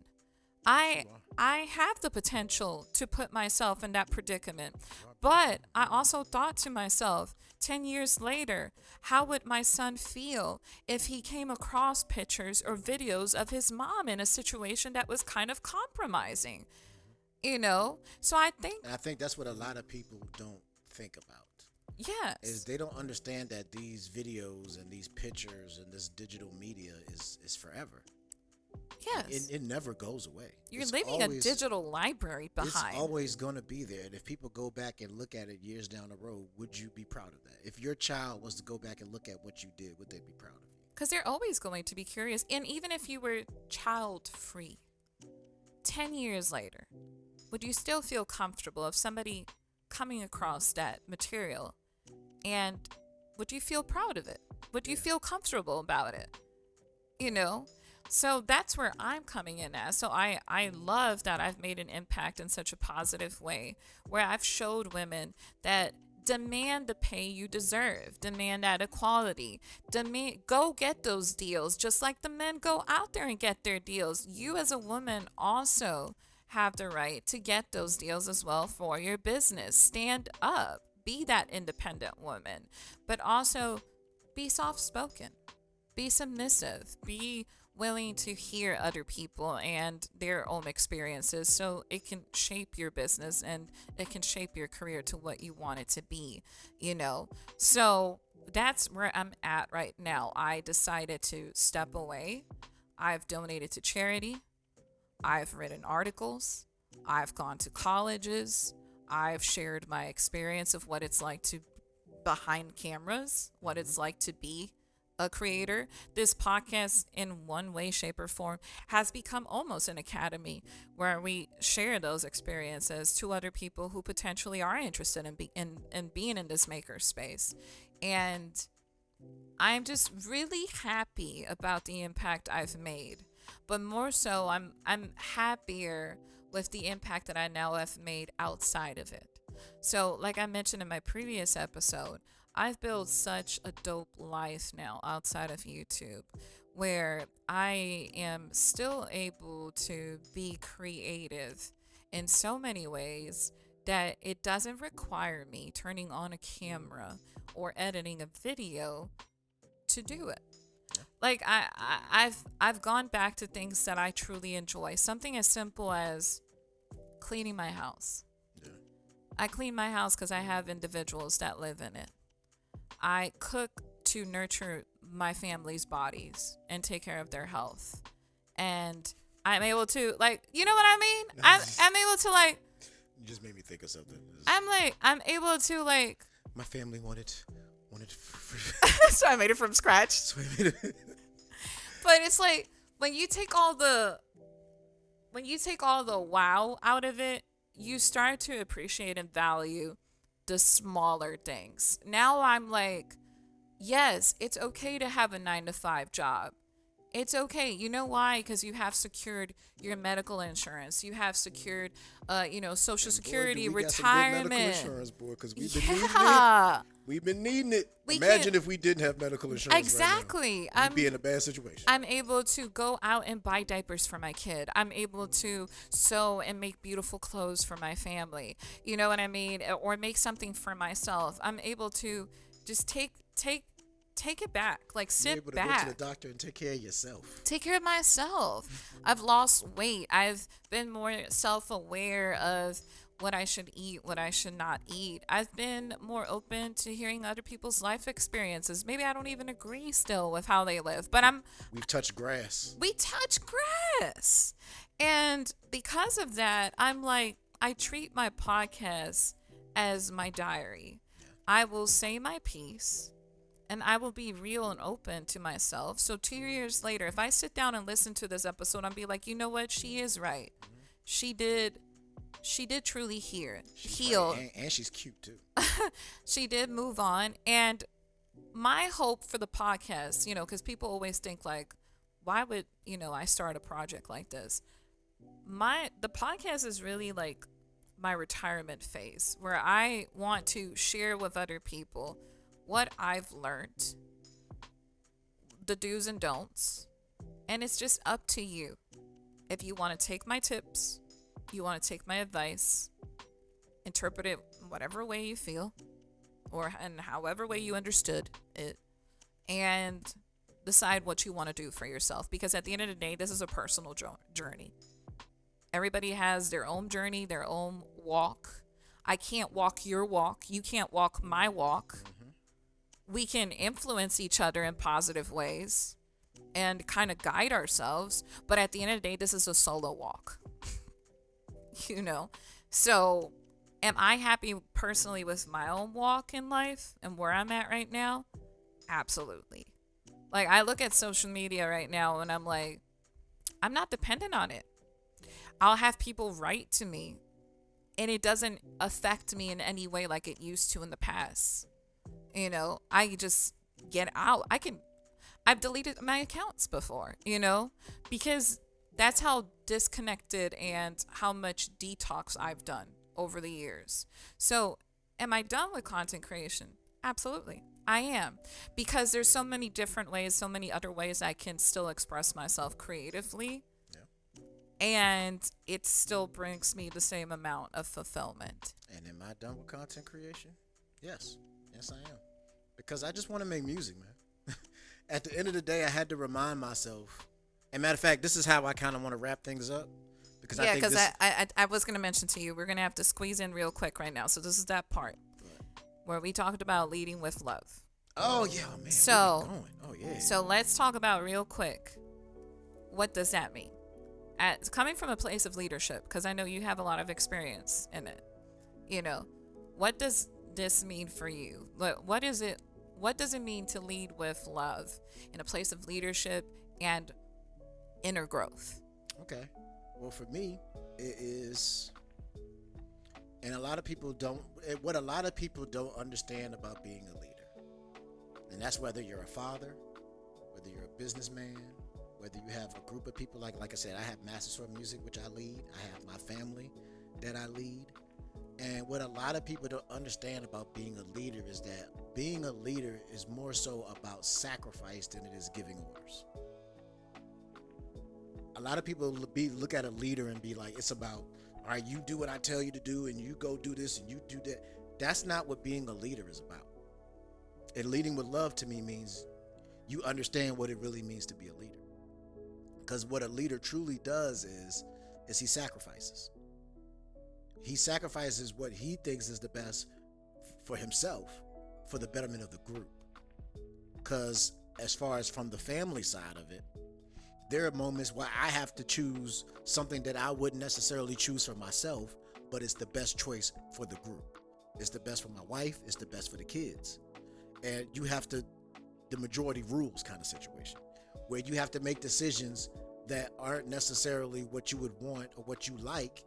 I have the potential to put myself in that predicament. But I also thought to myself, 10 years later, how would my son feel if he came across pictures or videos of his mom in a situation that was kind of compromising? You know? So I think... And I think that's what a lot of people don't think about. Yes. Is they don't understand that these videos and these pictures and this digital media is forever. Yes. It never goes away. You're leaving a digital library behind. It's always going to be there. And if people go back and look at it years down the road, would you be proud of that? If your child was to go back and look at what you did, would they be proud of you? Because they're always going to be curious. And even if you were child-free, 10 years later, would you still feel comfortable of somebody coming across that material? And would you feel proud of it? Would you feel comfortable about it? You know? So that's where I'm coming in as. So I love that I've made an impact in such a positive way, where I've showed women that demand the pay you deserve, demand that equality, go get those deals, just like the men go out there and get their deals. You as a woman also have the right to get those deals as well for your business. Stand up, be that independent woman, but also be soft-spoken, be submissive, be willing to hear other people and their own experiences, so it can shape your business and it can shape your career to what you want it to be, you know? So that's where I'm at right now. I decided to step away. I've donated to charity. I've written articles. I've gone to colleges. I've shared my experience of what it's like to behind cameras, what it's like to be a creator. This podcast, in one way, shape, or form, has become almost an academy where we share those experiences to other people who potentially are interested in being in this maker space. And I'm just really happy about the impact I've made. But more so, I'm happier with the impact that I now have made outside of it. So, like I mentioned in my previous episode, I've built such a dope life now outside of YouTube, where I am still able to be creative in so many ways that it doesn't require me turning on a camera or editing a video to do it. Like I've gone back to things that I truly enjoy. Something as simple as cleaning my house. Yeah. I clean my house because I have individuals that live in it. I cook to nurture my family's bodies and take care of their health. And I'm able to, like, you know what I mean? I'm able to, like... You just made me think of something. I'm able to, like... My family wanted... So I made it from scratch. But it's like, when you take all the wow out of it, you start to appreciate and value the smaller things. Now I'm like, yes, it's okay to have a 9-to-5 job. It's okay. You know why? Because you have secured your medical insurance. You have secured, Social And boy, do Security, we got some good medical retirement. insurance, boy, because we've been needing it. Yeah. We've been needing it. We Imagine can't. if we didn't have medical insurance Exactly. right now. We'd be in a bad situation. I'm able to go out and buy diapers for my kid. I'm able to sew and make beautiful clothes for my family. You know what I mean? Or make something for myself. I'm able to just take it back. Like, You're sit able to back. go to the doctor and take care of yourself. Take care of myself. I've lost weight. I've been more self-aware of what I should eat, what I should not eat. I've been more open to hearing other people's life experiences. Maybe I don't even agree still with how they live, but We've touched grass. we touch grass. And because of that, I'm like, I treat my podcast as my diary. I will say my piece and I will be real and open to myself. So 2 years later, if I sit down and listen to this episode, I'll be like, you know what? She is right. She did truly heal. Right. And she's cute too. She did move on. And my hope for the podcast, because people always think like, why would, I start a project like this? The podcast is really like my retirement phase where I want to share with other people what I've learned, the do's and don'ts. And it's just up to you. If you want to take my tips, you want to take my advice, interpret it whatever way you feel, and however way you understood it, and decide what you want to do for yourself. Because at the end of the day, this is a personal journey. Everybody has their own journey, their own walk. I can't walk your walk. You can't walk my walk. We can influence each other in positive ways and kind of guide ourselves. But at the end of the day, this is a solo walk. So am I happy personally with my own walk in life and where I'm at right now? Absolutely. Like, I look at social media right now and I'm like, I'm not dependent on it. I'll have people write to me and it doesn't affect me in any way like it used to in the past. I just get out. I've deleted my accounts before, because that's how disconnected and how much detox I've done over the years. So, am I done with content creation? Absolutely. I am. Because there's so many different ways, so many other ways I can still express myself creatively. Yeah. And it still brings me the same amount of fulfillment. And am I done with content creation? Yes. Yes, I am. Because I just want to make music, man. At the end of the day, I had to remind myself. And matter of fact, this is how I kind of want to wrap things up. Because I was going to mention to you, we're going to have to squeeze in real quick right now. So this is that part where we talked about leading with love. Oh, yeah, man. So, oh, yeah. So let's talk about real quick. What does that mean? Coming from a place of leadership, because I know you have a lot of experience in it. What does this mean for you? What is it? What does it mean to lead with love in a place of leadership and inner growth? Okay. Well, for me, it is, and a lot of people don't understand about being a leader. And that's whether you're a father, whether you're a businessman, whether you have a group of people, like I said, I have Master Sword Music, which I lead. I have my family that I lead. And what a lot of people don't understand about being a leader is that being a leader is more so about sacrifice than it is giving orders. A lot of people look at a leader and be like, it's about, all right, you do what I tell you to do and you go do this and you do that. That's not what being a leader is about. And leading with love to me means you understand what it really means to be a leader. Because what a leader truly does is he sacrifices. He sacrifices what he thinks is the best for himself, for the betterment of the group. Because as far as from the family side of it, there are moments where I have to choose something that I wouldn't necessarily choose for myself, but it's the best choice for the group. It's the best for my wife. It's the best for the kids. And you have to, the majority rules kind of situation, where you have to make decisions that aren't necessarily what you would want or what you like,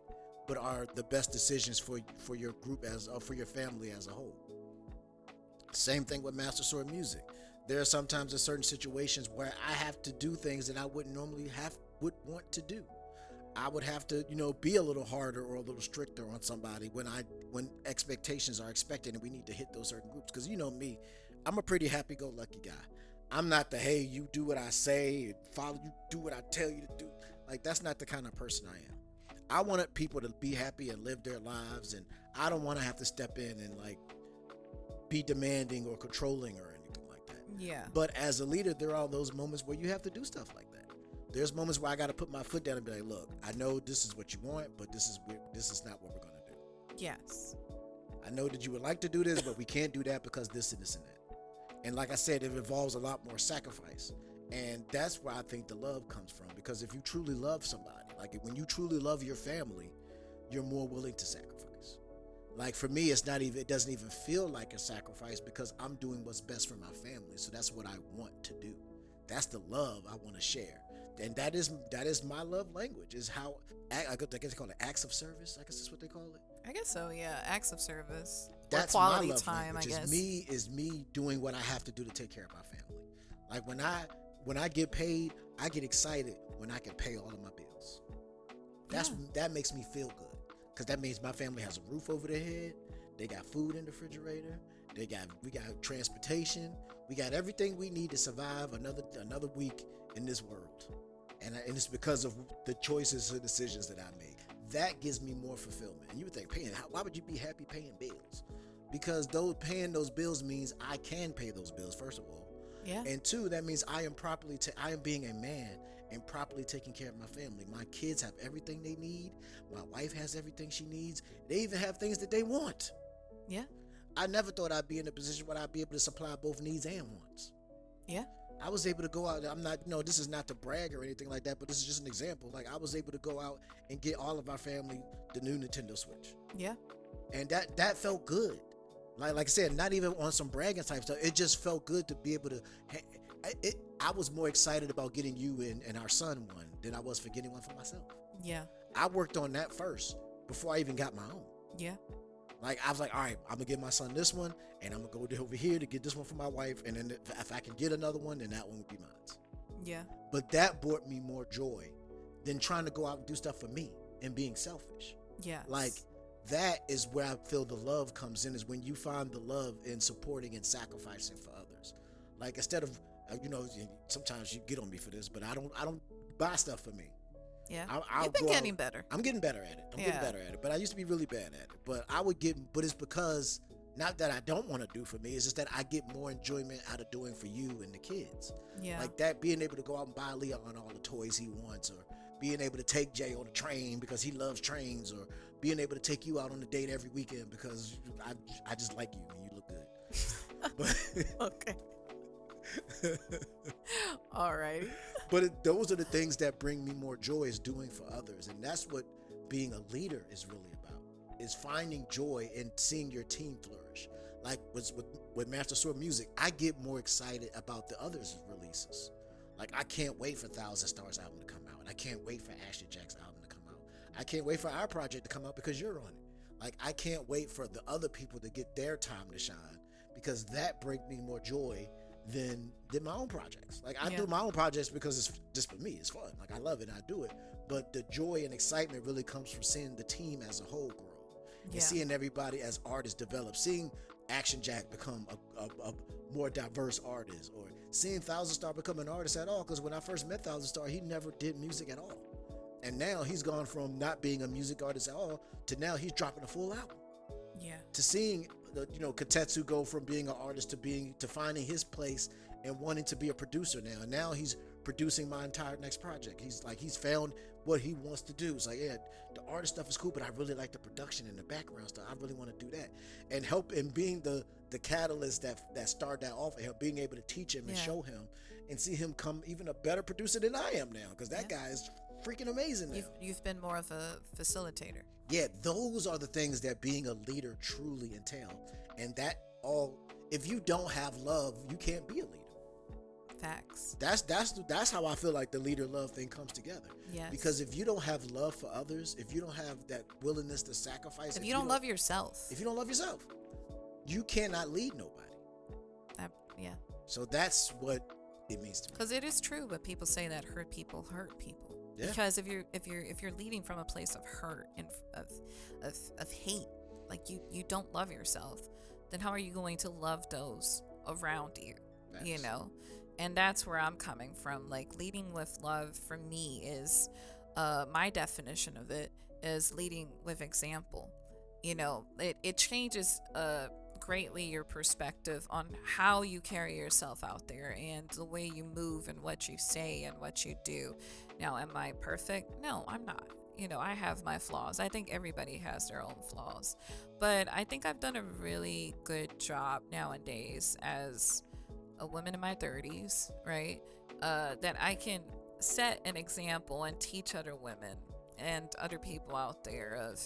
but are the best decisions for your group for your family as a whole. Same thing with Master Sword Music. There are sometimes certain situations where I have to do things that I wouldn't normally would want to do. I would have to, be a little harder or a little stricter on somebody when expectations are expected and we need to hit those certain groups. Because me, I'm a pretty happy-go-lucky guy. I'm not the hey, you do what I say, follow you, do what I tell you to do. Like that's not the kind of person I am. I want people to be happy and live their lives, and I don't want to have to step in and like be demanding or controlling or anything like that. Yeah. But as a leader, there are those moments where you have to do stuff like that. There's moments where I got to put my foot down and be like, look, I know this is what you want, but this is not what we're going to do. Yes. I know that you would like to do this, but we can't do that because this and this and that. And like I said, it involves a lot more sacrifice. And that's where I think the love comes from. Because if you truly love somebody, like when you truly love your family, you're more willing to sacrifice. Like for me, it doesn't even feel like a sacrifice because I'm doing what's best for my family. So that's what I want to do. That's the love I want to share. And that is my love language, is how, I guess they call it acts of service. I guess that's what they call it. I guess so, yeah. Acts of service. That's or quality my love time, language, I guess. Is me doing what I have to do to take care of my family. Like when I get paid, I get excited when I can pay all of my bills. That makes me feel good, because that means my family has a roof over their head. They got food in the refrigerator. We got transportation. We got everything we need to survive another week in this world. And it's because of the choices and decisions that I made. That gives me more fulfillment. And you would think, why would you be happy paying bills? Because paying those bills means I can pay those bills, first of all. Yeah. And two, that means I am being a man and properly taking care of my family. My kids have everything they need. My wife has everything she needs. They even have things that they want. Yeah. I never thought I'd be in a position where I'd be able to supply both needs and wants. Yeah. I was able to go out. I'm not, this is not to brag or anything like that, but this is just an example. Like I was able to go out and get all of our family the new Nintendo Switch. Yeah. And that felt good. Like I said, not even on some bragging type stuff. It just felt good to be able to. I was more excited about getting you and our son one than I was for getting one for myself. Yeah. I worked on that first before I even got my own. Yeah. Like I was like, all right, I'm gonna give my son this one, and I'm gonna go over here to get this one for my wife, and then if I can get another one, then that one would be mine. Yeah. But that brought me more joy than trying to go out and do stuff for me and being selfish. Yeah. Like that is where I feel the love comes in, is when you find the love in supporting and sacrificing for others. Like instead of, sometimes you get on me for this, but I don't buy stuff for me. Yeah. I'll You've been go getting out. better. I'm getting better at it. Getting better at it. But I used to be really bad at it. But but it's because, not that I don't want to do for me, it's just that I get more enjoyment out of doing for you and the kids. Yeah. Like that, being able to go out and buy Leon all the toys he wants, or being able to take Jay on a train because he loves trains, or being able to take you out on a date every weekend because I just like you and you look good. Okay. All right. But those are the things that bring me more joy, is doing for others. And that's what being a leader is really about, is finding joy in seeing your team flourish. Like with Master Sword Music, I get more excited about the others' releases. Like I can't wait for Thousand Stars album to come out. I can't wait for Ashley Jack's album to come out. I can't wait for our project to come out because you're on it. Like I can't wait for the other people to get their time to shine, because that brings me more joy than my own projects. Like I do my own projects because it's just for me. It's fun. Like I love it and I do it. But the joy and excitement really comes from seeing the team as a whole grow, and seeing everybody as artists develop, seeing Action Jack become a more diverse artist, or seeing Thousand Star become an artist at all. Because when I first met Thousand Star, he never did music at all. And now he's gone from not being a music artist at all to now he's dropping a full album. Yeah. To seeing Katetsu go from being an artist to finding his place and wanting to be a producer now. And now he's producing my entire next project. He's found what he wants to do. It's like, yeah, the artist stuff is cool, but I really like the production and the background stuff. I really want to do that. And help in being the catalyst that started that off, and being able to teach him and show him and see him come even a better producer than I am now, because that guy is freaking amazing now. You've been more of a facilitator. Yeah, those are the things that being a leader truly entail. And if you don't have love, you can't be a leader. Facts. That's how I feel like the leader love thing comes together. Yes. Because if you don't have love for others, if you don't have that willingness to sacrifice, if you don't love yourself, you cannot lead nobody. Yeah. So that's what it means to me. Because it is true, but people say that hurt people hurt people. Yeah. Because if you're leading from a place of hurt and of hate, like you don't love yourself, then how are you going to love those around you? Facts. You know, and that's where I'm coming from. Like, leading with love for me is, my definition of it is leading with example. You know, it changes greatly your perspective on how you carry yourself out there and the way you move and what you say and what you do. Now, am I perfect? No, I'm not. You know, I have my flaws. I think everybody has their own flaws. But I think I've done a really good job nowadays as a woman in my 30s, right? That I can set an example and teach other women and other people out there of,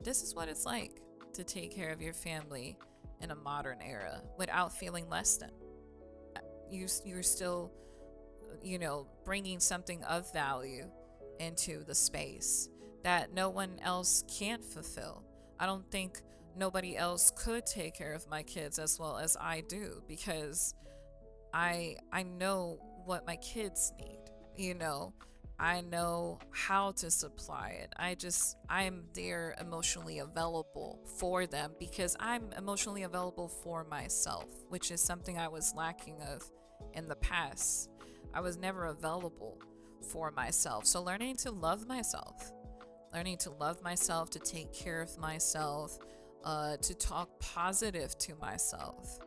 this is what it's like to take care of your family in a modern era without feeling less than. You're still, you know, bringing something of value into the space that no one else can't fulfill. I don't think nobody else could take care of my kids as well as I do, because I know what my kids need, you know. I know how to supply it. I'm there emotionally available for them because I'm emotionally available for myself, which is something I was lacking of in the past. I was never available for myself. So learning to love myself, to take care of myself, to talk positive to myself,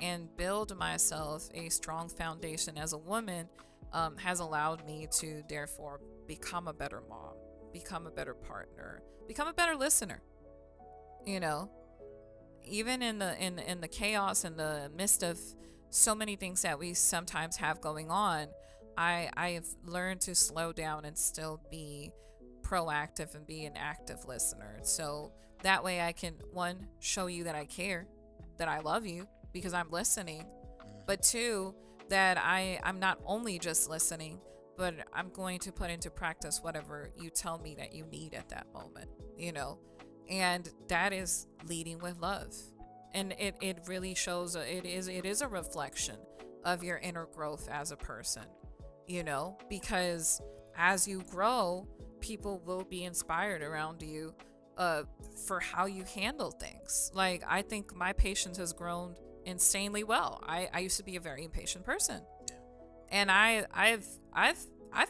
and build myself a strong foundation as a woman, has allowed me to therefore become a better mom, become a better partner, become a better listener. You know, even in the chaos and the midst of so many things that we sometimes have going on, I've learned to slow down and still be proactive and be an active listener. So that way I can, one, show you that I care, that I love you because I'm listening, but two, that I'm not only just listening, but I'm going to put into practice whatever you tell me that you need at that moment, you know? And that is leading with love. And it really shows, it is a reflection of your inner growth as a person, you know? Because as you grow, people will be inspired around you for how you handle things. Like, I think my patience has grown insanely well. I used to be a very impatient person, and I've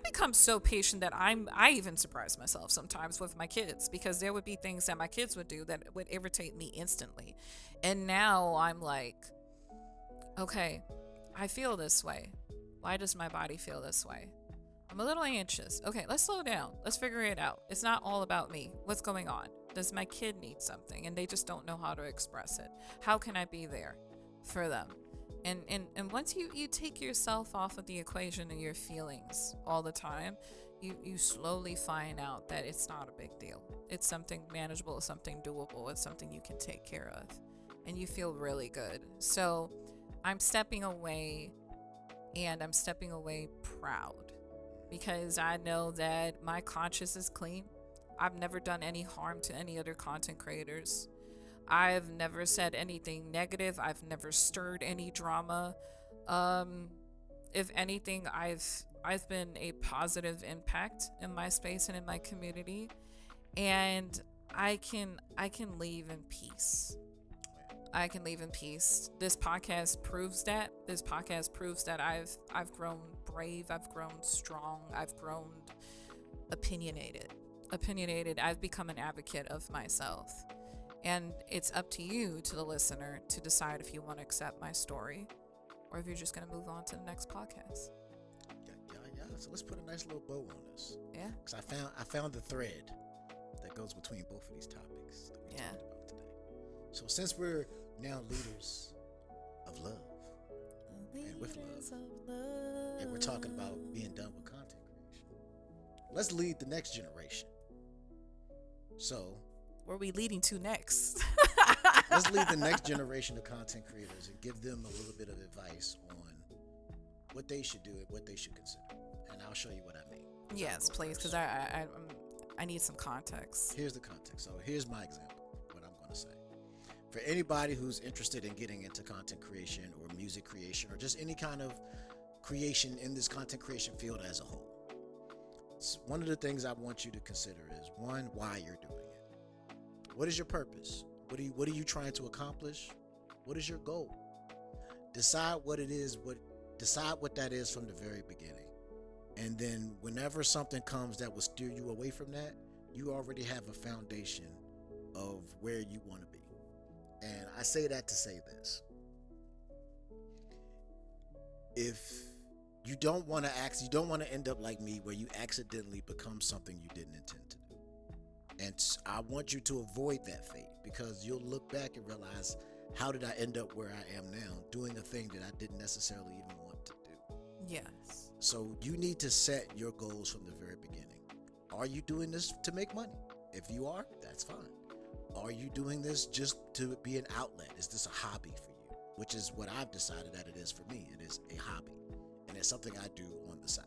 become so patient that I even surprise myself sometimes with my kids, because there would be things that my kids would do that would irritate me instantly, and now I'm like, okay, I feel this way. Why does my body feel this way? I'm a little anxious. Okay, let's slow down. Let's figure it out. It's not all about me. What's going on? Does my kid need something and they just don't know how to express it? How can I be there for them? And once you take yourself off of the equation and your feelings all the time, you slowly find out that it's not a big deal. It's something manageable, it's something doable, it's something you can take care of, and you feel really good. So I'm stepping away, and I'm stepping away proud, because I know that my conscience is clean. I've never done any harm to any other content creators. I've never said anything negative. I've never stirred any drama. If anything, I've been a positive impact in my space and in my community, and I can leave in peace. I can leave in peace. This podcast proves that. This podcast proves that I've grown brave. I've grown strong. I've grown opinionated. I've become an advocate of myself. And it's up to you, to the listener, to decide if you want to accept my story or if you're just going to move on to the next podcast. Yeah. So let's put a nice little bow on this. Yeah. Because I found the thread that goes between both of these topics that we talked about today. So since we're now leaders of love, and with love, and we're talking about being done with content creation, let's lead the next generation. So where are we leading to next? let's lead the next generation of content creators and give them a little bit of advice on what they should do and what they should consider. And I'll show you what I mean. Yes, please, because I need some context. Here's the context. So here's my example, what I'm going to say. For for anybody who's interested in getting into content creation or music creation or just any kind of creation in this content creation field as a whole. One of the things I want you to consider is, one, why you're doing it. What is your purpose? What are you trying to accomplish? What is your goal? Decide what it is, decide what that is from the very beginning. And then whenever something comes that will steer you away from that, you already have a foundation of where you want to be. And I say that to say this. If you don't want to end up like me where you accidentally become something you didn't intend to do. And I want you to avoid that fate, because you'll look back and realize, how did I end up where I am now, doing a thing that I didn't necessarily even want to do? Yes. So you need to set your goals from the very beginning. Are you doing this to make money? If you are, that's fine. Are you doing this just to be an outlet? Is this a hobby for you? Which is what I've decided that it is for me. It is a hobby. And it's something I do on the side.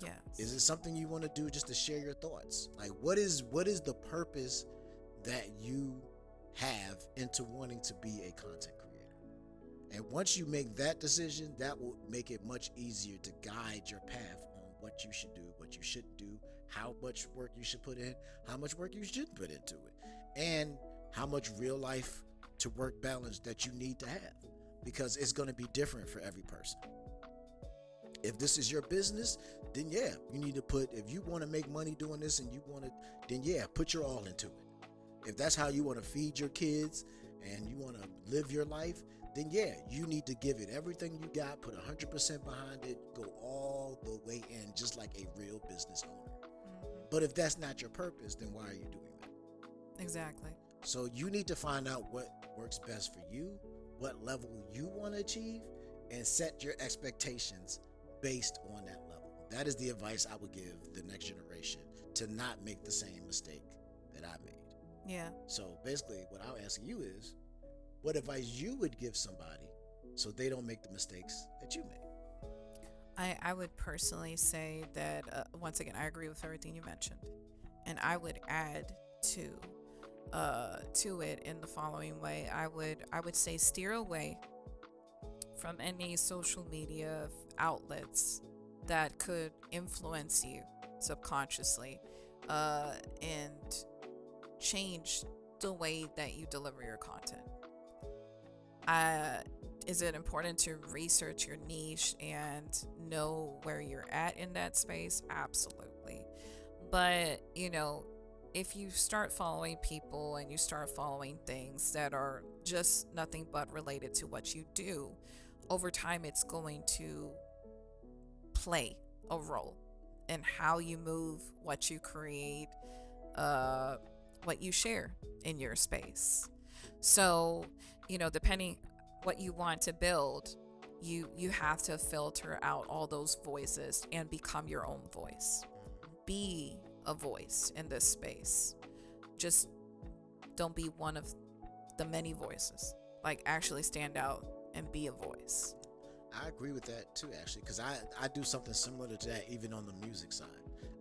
Yes. Is it something you want to do just to share your thoughts? Like, what is the purpose that you have into wanting to be a content creator? And once you make that decision, that will make it much easier to guide your path on what you should do, what you shouldn't do, how much work you should put in, how much work you shouldn't put into it, and how much real life to work balance that you need to have, because it's going to be different for every person. If this is your business, then yeah, you need to put, if you want to make money doing this and you want to, then yeah, put your all into it. If that's how you want to feed your kids and you want to live your life, then yeah, you need to give it everything you got, put 100% behind it, go all the way in, just like a real business owner. But if that's not your purpose, then why are you doing that? Exactly. So you need to find out what works best for you, what level you want to achieve, and set your expectations based on that level. That is the advice I would give the next generation, to not make the same mistake that I made. Yeah. So basically what I'm asking you is, what advice you would give somebody so they don't make the mistakes that you made? I would personally say that, once again, I agree with everything you mentioned. And I would add to it in the following way. I would say steer away from any social media outlets that could influence you subconsciously and change the way that you deliver your content. Is it important to research your niche and know where you're at in that space? Absolutely. But, if you start following people and you start following things that are just nothing but related to what you do, over time it's going to play a role in how you move, what you create, what you share in your space. So, depending what you want to build, you have to filter out all those voices and become your own voice. Be a voice in this space. Just don't be one of the many voices. Like, actually stand out and be a voice. I agree with that too, actually, because I do something similar to that even on the music side.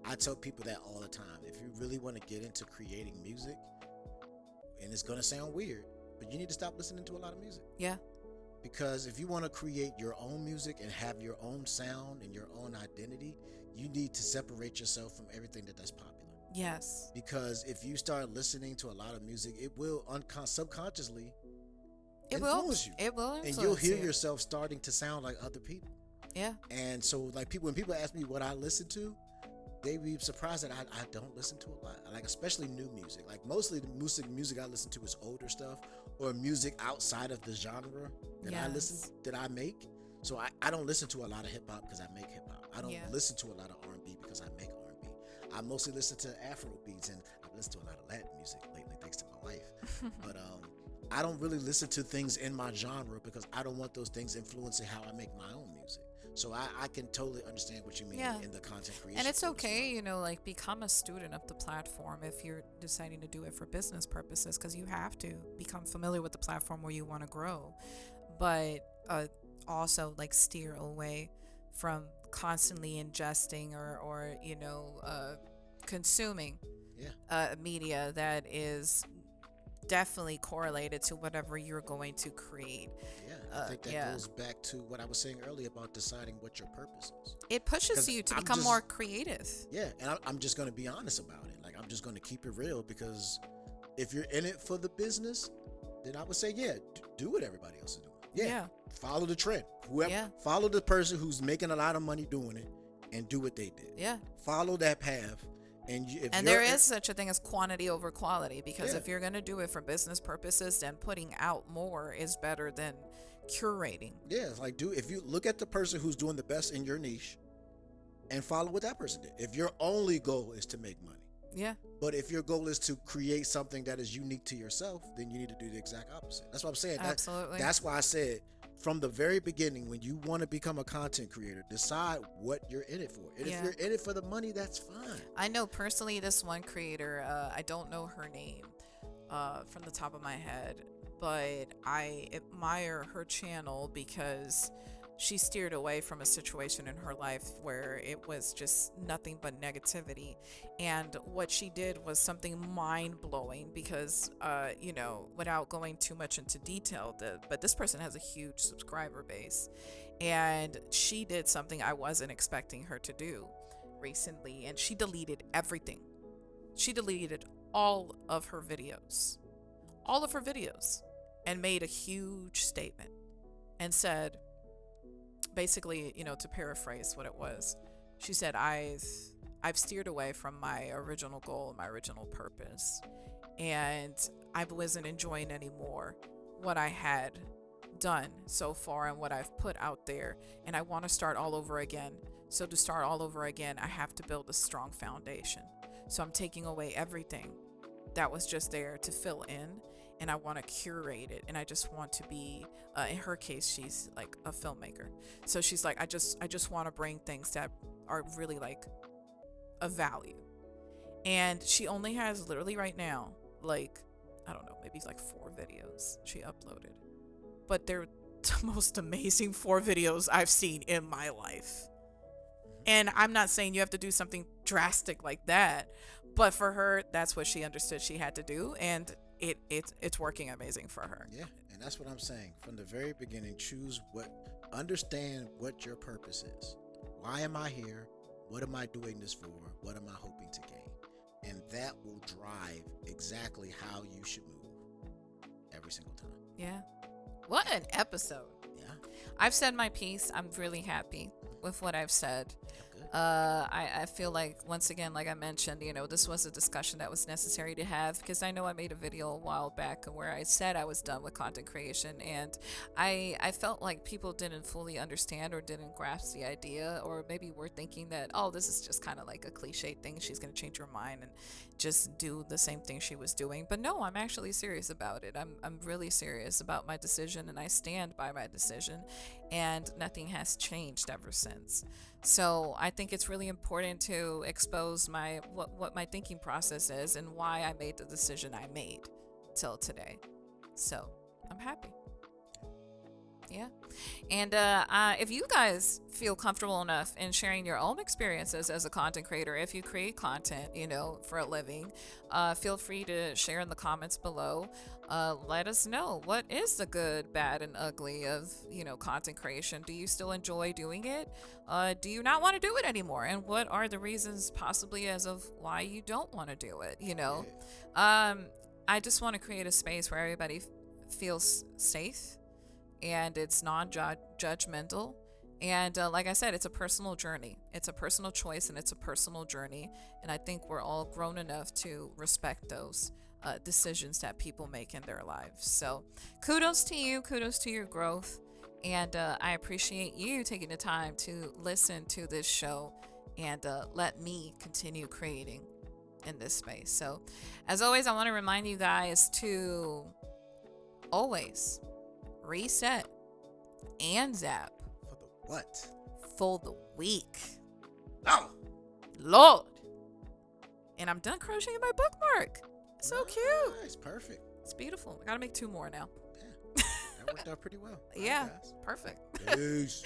I tell people that all the time. If you really want to get into creating music, and it's going to sound weird, but you need to stop listening to a lot of music. Yeah. Because if you want to create your own music and have your own sound and your own identity, you need to separate yourself from everything that's popular. Yes. Because if you start listening to a lot of music, it will subconsciously influence you. It will influence and you'll hear you. yourself starting to sound like other people. Yeah. And so, like, when people ask me what I listen to, they be surprised that I don't listen to a lot. Like, especially new music. Like, mostly the music I listen to is older stuff or music outside of the genre that I make. So I don't listen to a lot of hip hop because I make hip hop. I don't listen to a lot of R&B because I make R&B. I mostly listen to Afro beats, and I've listened to a lot of Latin music lately thanks to my wife. But I don't really listen to things in my genre because I don't want those things influencing how I make my own music. So I can totally understand what you mean in the content creation. And it's okay, like, become a student of the platform if you're deciding to do it for business purposes, because you have to become familiar with the platform where you want to grow. But also, like, steer away from constantly ingesting or consuming media that is definitely correlated to whatever you're going to create. Yeah, I think that goes back to what I was saying earlier about deciding what your purpose is. It pushes you to become more creative. Yeah, and I'm just going to be honest about it. Like, I'm just going to keep it real, because if you're in it for the business, then I would say, yeah, do what everybody else is doing. Yeah. Follow the trend. Follow the person who's making a lot of money doing it, and do what they did. Yeah. Follow that path. And there is such a thing as quantity over quality, because if you're going to do it for business purposes, then putting out more is better than curating. Yeah, it's like, if you look at the person who's doing the best in your niche and follow what that person did. If your only goal is to make money. Yeah. But if your goal is to create something that is unique to yourself, then you need to do the exact opposite. That's what I'm saying. Absolutely. That's why I said, from the very beginning, when you want to become a content creator, decide what you're in it for. And if you're in it for the money, that's fine. I know personally this one creator, I don't know her name from the top of my head, but I admire her channel because she steered away from a situation in her life where it was just nothing but negativity. And what she did was something mind-blowing, because, without going too much into detail, but this person has a huge subscriber base. And she did something I wasn't expecting her to do recently. And she deleted everything. She deleted all of her videos. And made a huge statement. And said, basically, to paraphrase what it was, she said, I've steered away from my original goal, my original purpose, and I wasn't enjoying anymore what I had done so far and what I've put out there, and I want to start all over again. So to start all over again, I have to build a strong foundation. So I'm taking away everything that was just there to fill in, and I want to curate it, and I just want to be, in her case, she's like a filmmaker. So she's like, I just want to bring things that are really like of value. And she only has literally right now, like, I don't know, maybe like 4 videos she uploaded. But they're the most amazing 4 videos I've seen in my life. And I'm not saying you have to do something drastic like that, but for her, that's what she understood she had to do, and it's working amazing for her. Yeah, and that's what I'm saying. From the very beginning, understand what your purpose is. Why am I here? What am I doing this for? What am I hoping to gain? And that will drive exactly how you should move every single time. Yeah. What an episode. Yeah. I've said my piece. I'm really happy with what I've said. I feel like, once again, like I mentioned, this was a discussion that was necessary to have, because I know I made a video a while back where I said I was done with content creation, and I felt like people didn't fully understand or didn't grasp the idea, or maybe were thinking that, oh, this is just kind of like a cliche thing. She's going to change her mind and just do the same thing she was doing. But no, I'm actually serious about it. I'm really serious about my decision, and I stand by my decision, and nothing has changed ever since. So I think it's really important to expose what my thinking process is and why I made the decision I made till today. So I'm happy. Yeah. And if you guys feel comfortable enough in sharing your own experiences as a content creator, if you create content, for a living, feel free to share in the comments below. Let us know, what is the good, bad, and ugly of, content creation? Do you still enjoy doing it? Do you not want to do it anymore? And what are the reasons possibly as of why you don't want to do it? I just want to create a space where everybody feels safe, and it's non-judgmental. And like I said, it's a personal journey. It's a personal choice, and it's a personal journey. And I think we're all grown enough to respect those decisions that people make in their lives. So kudos to you. Kudos to your growth. And I appreciate you taking the time to listen to this show and let me continue creating in this space. So as always, I want to remind you guys to always reset and zap. For the what? For the week. Oh, Lord. And I'm done crocheting my bookmark. It's so cute. It's perfect. It's beautiful. I gotta make 2 more now. Yeah, that worked out pretty well. Yeah, All right, guys. perfect. Peace.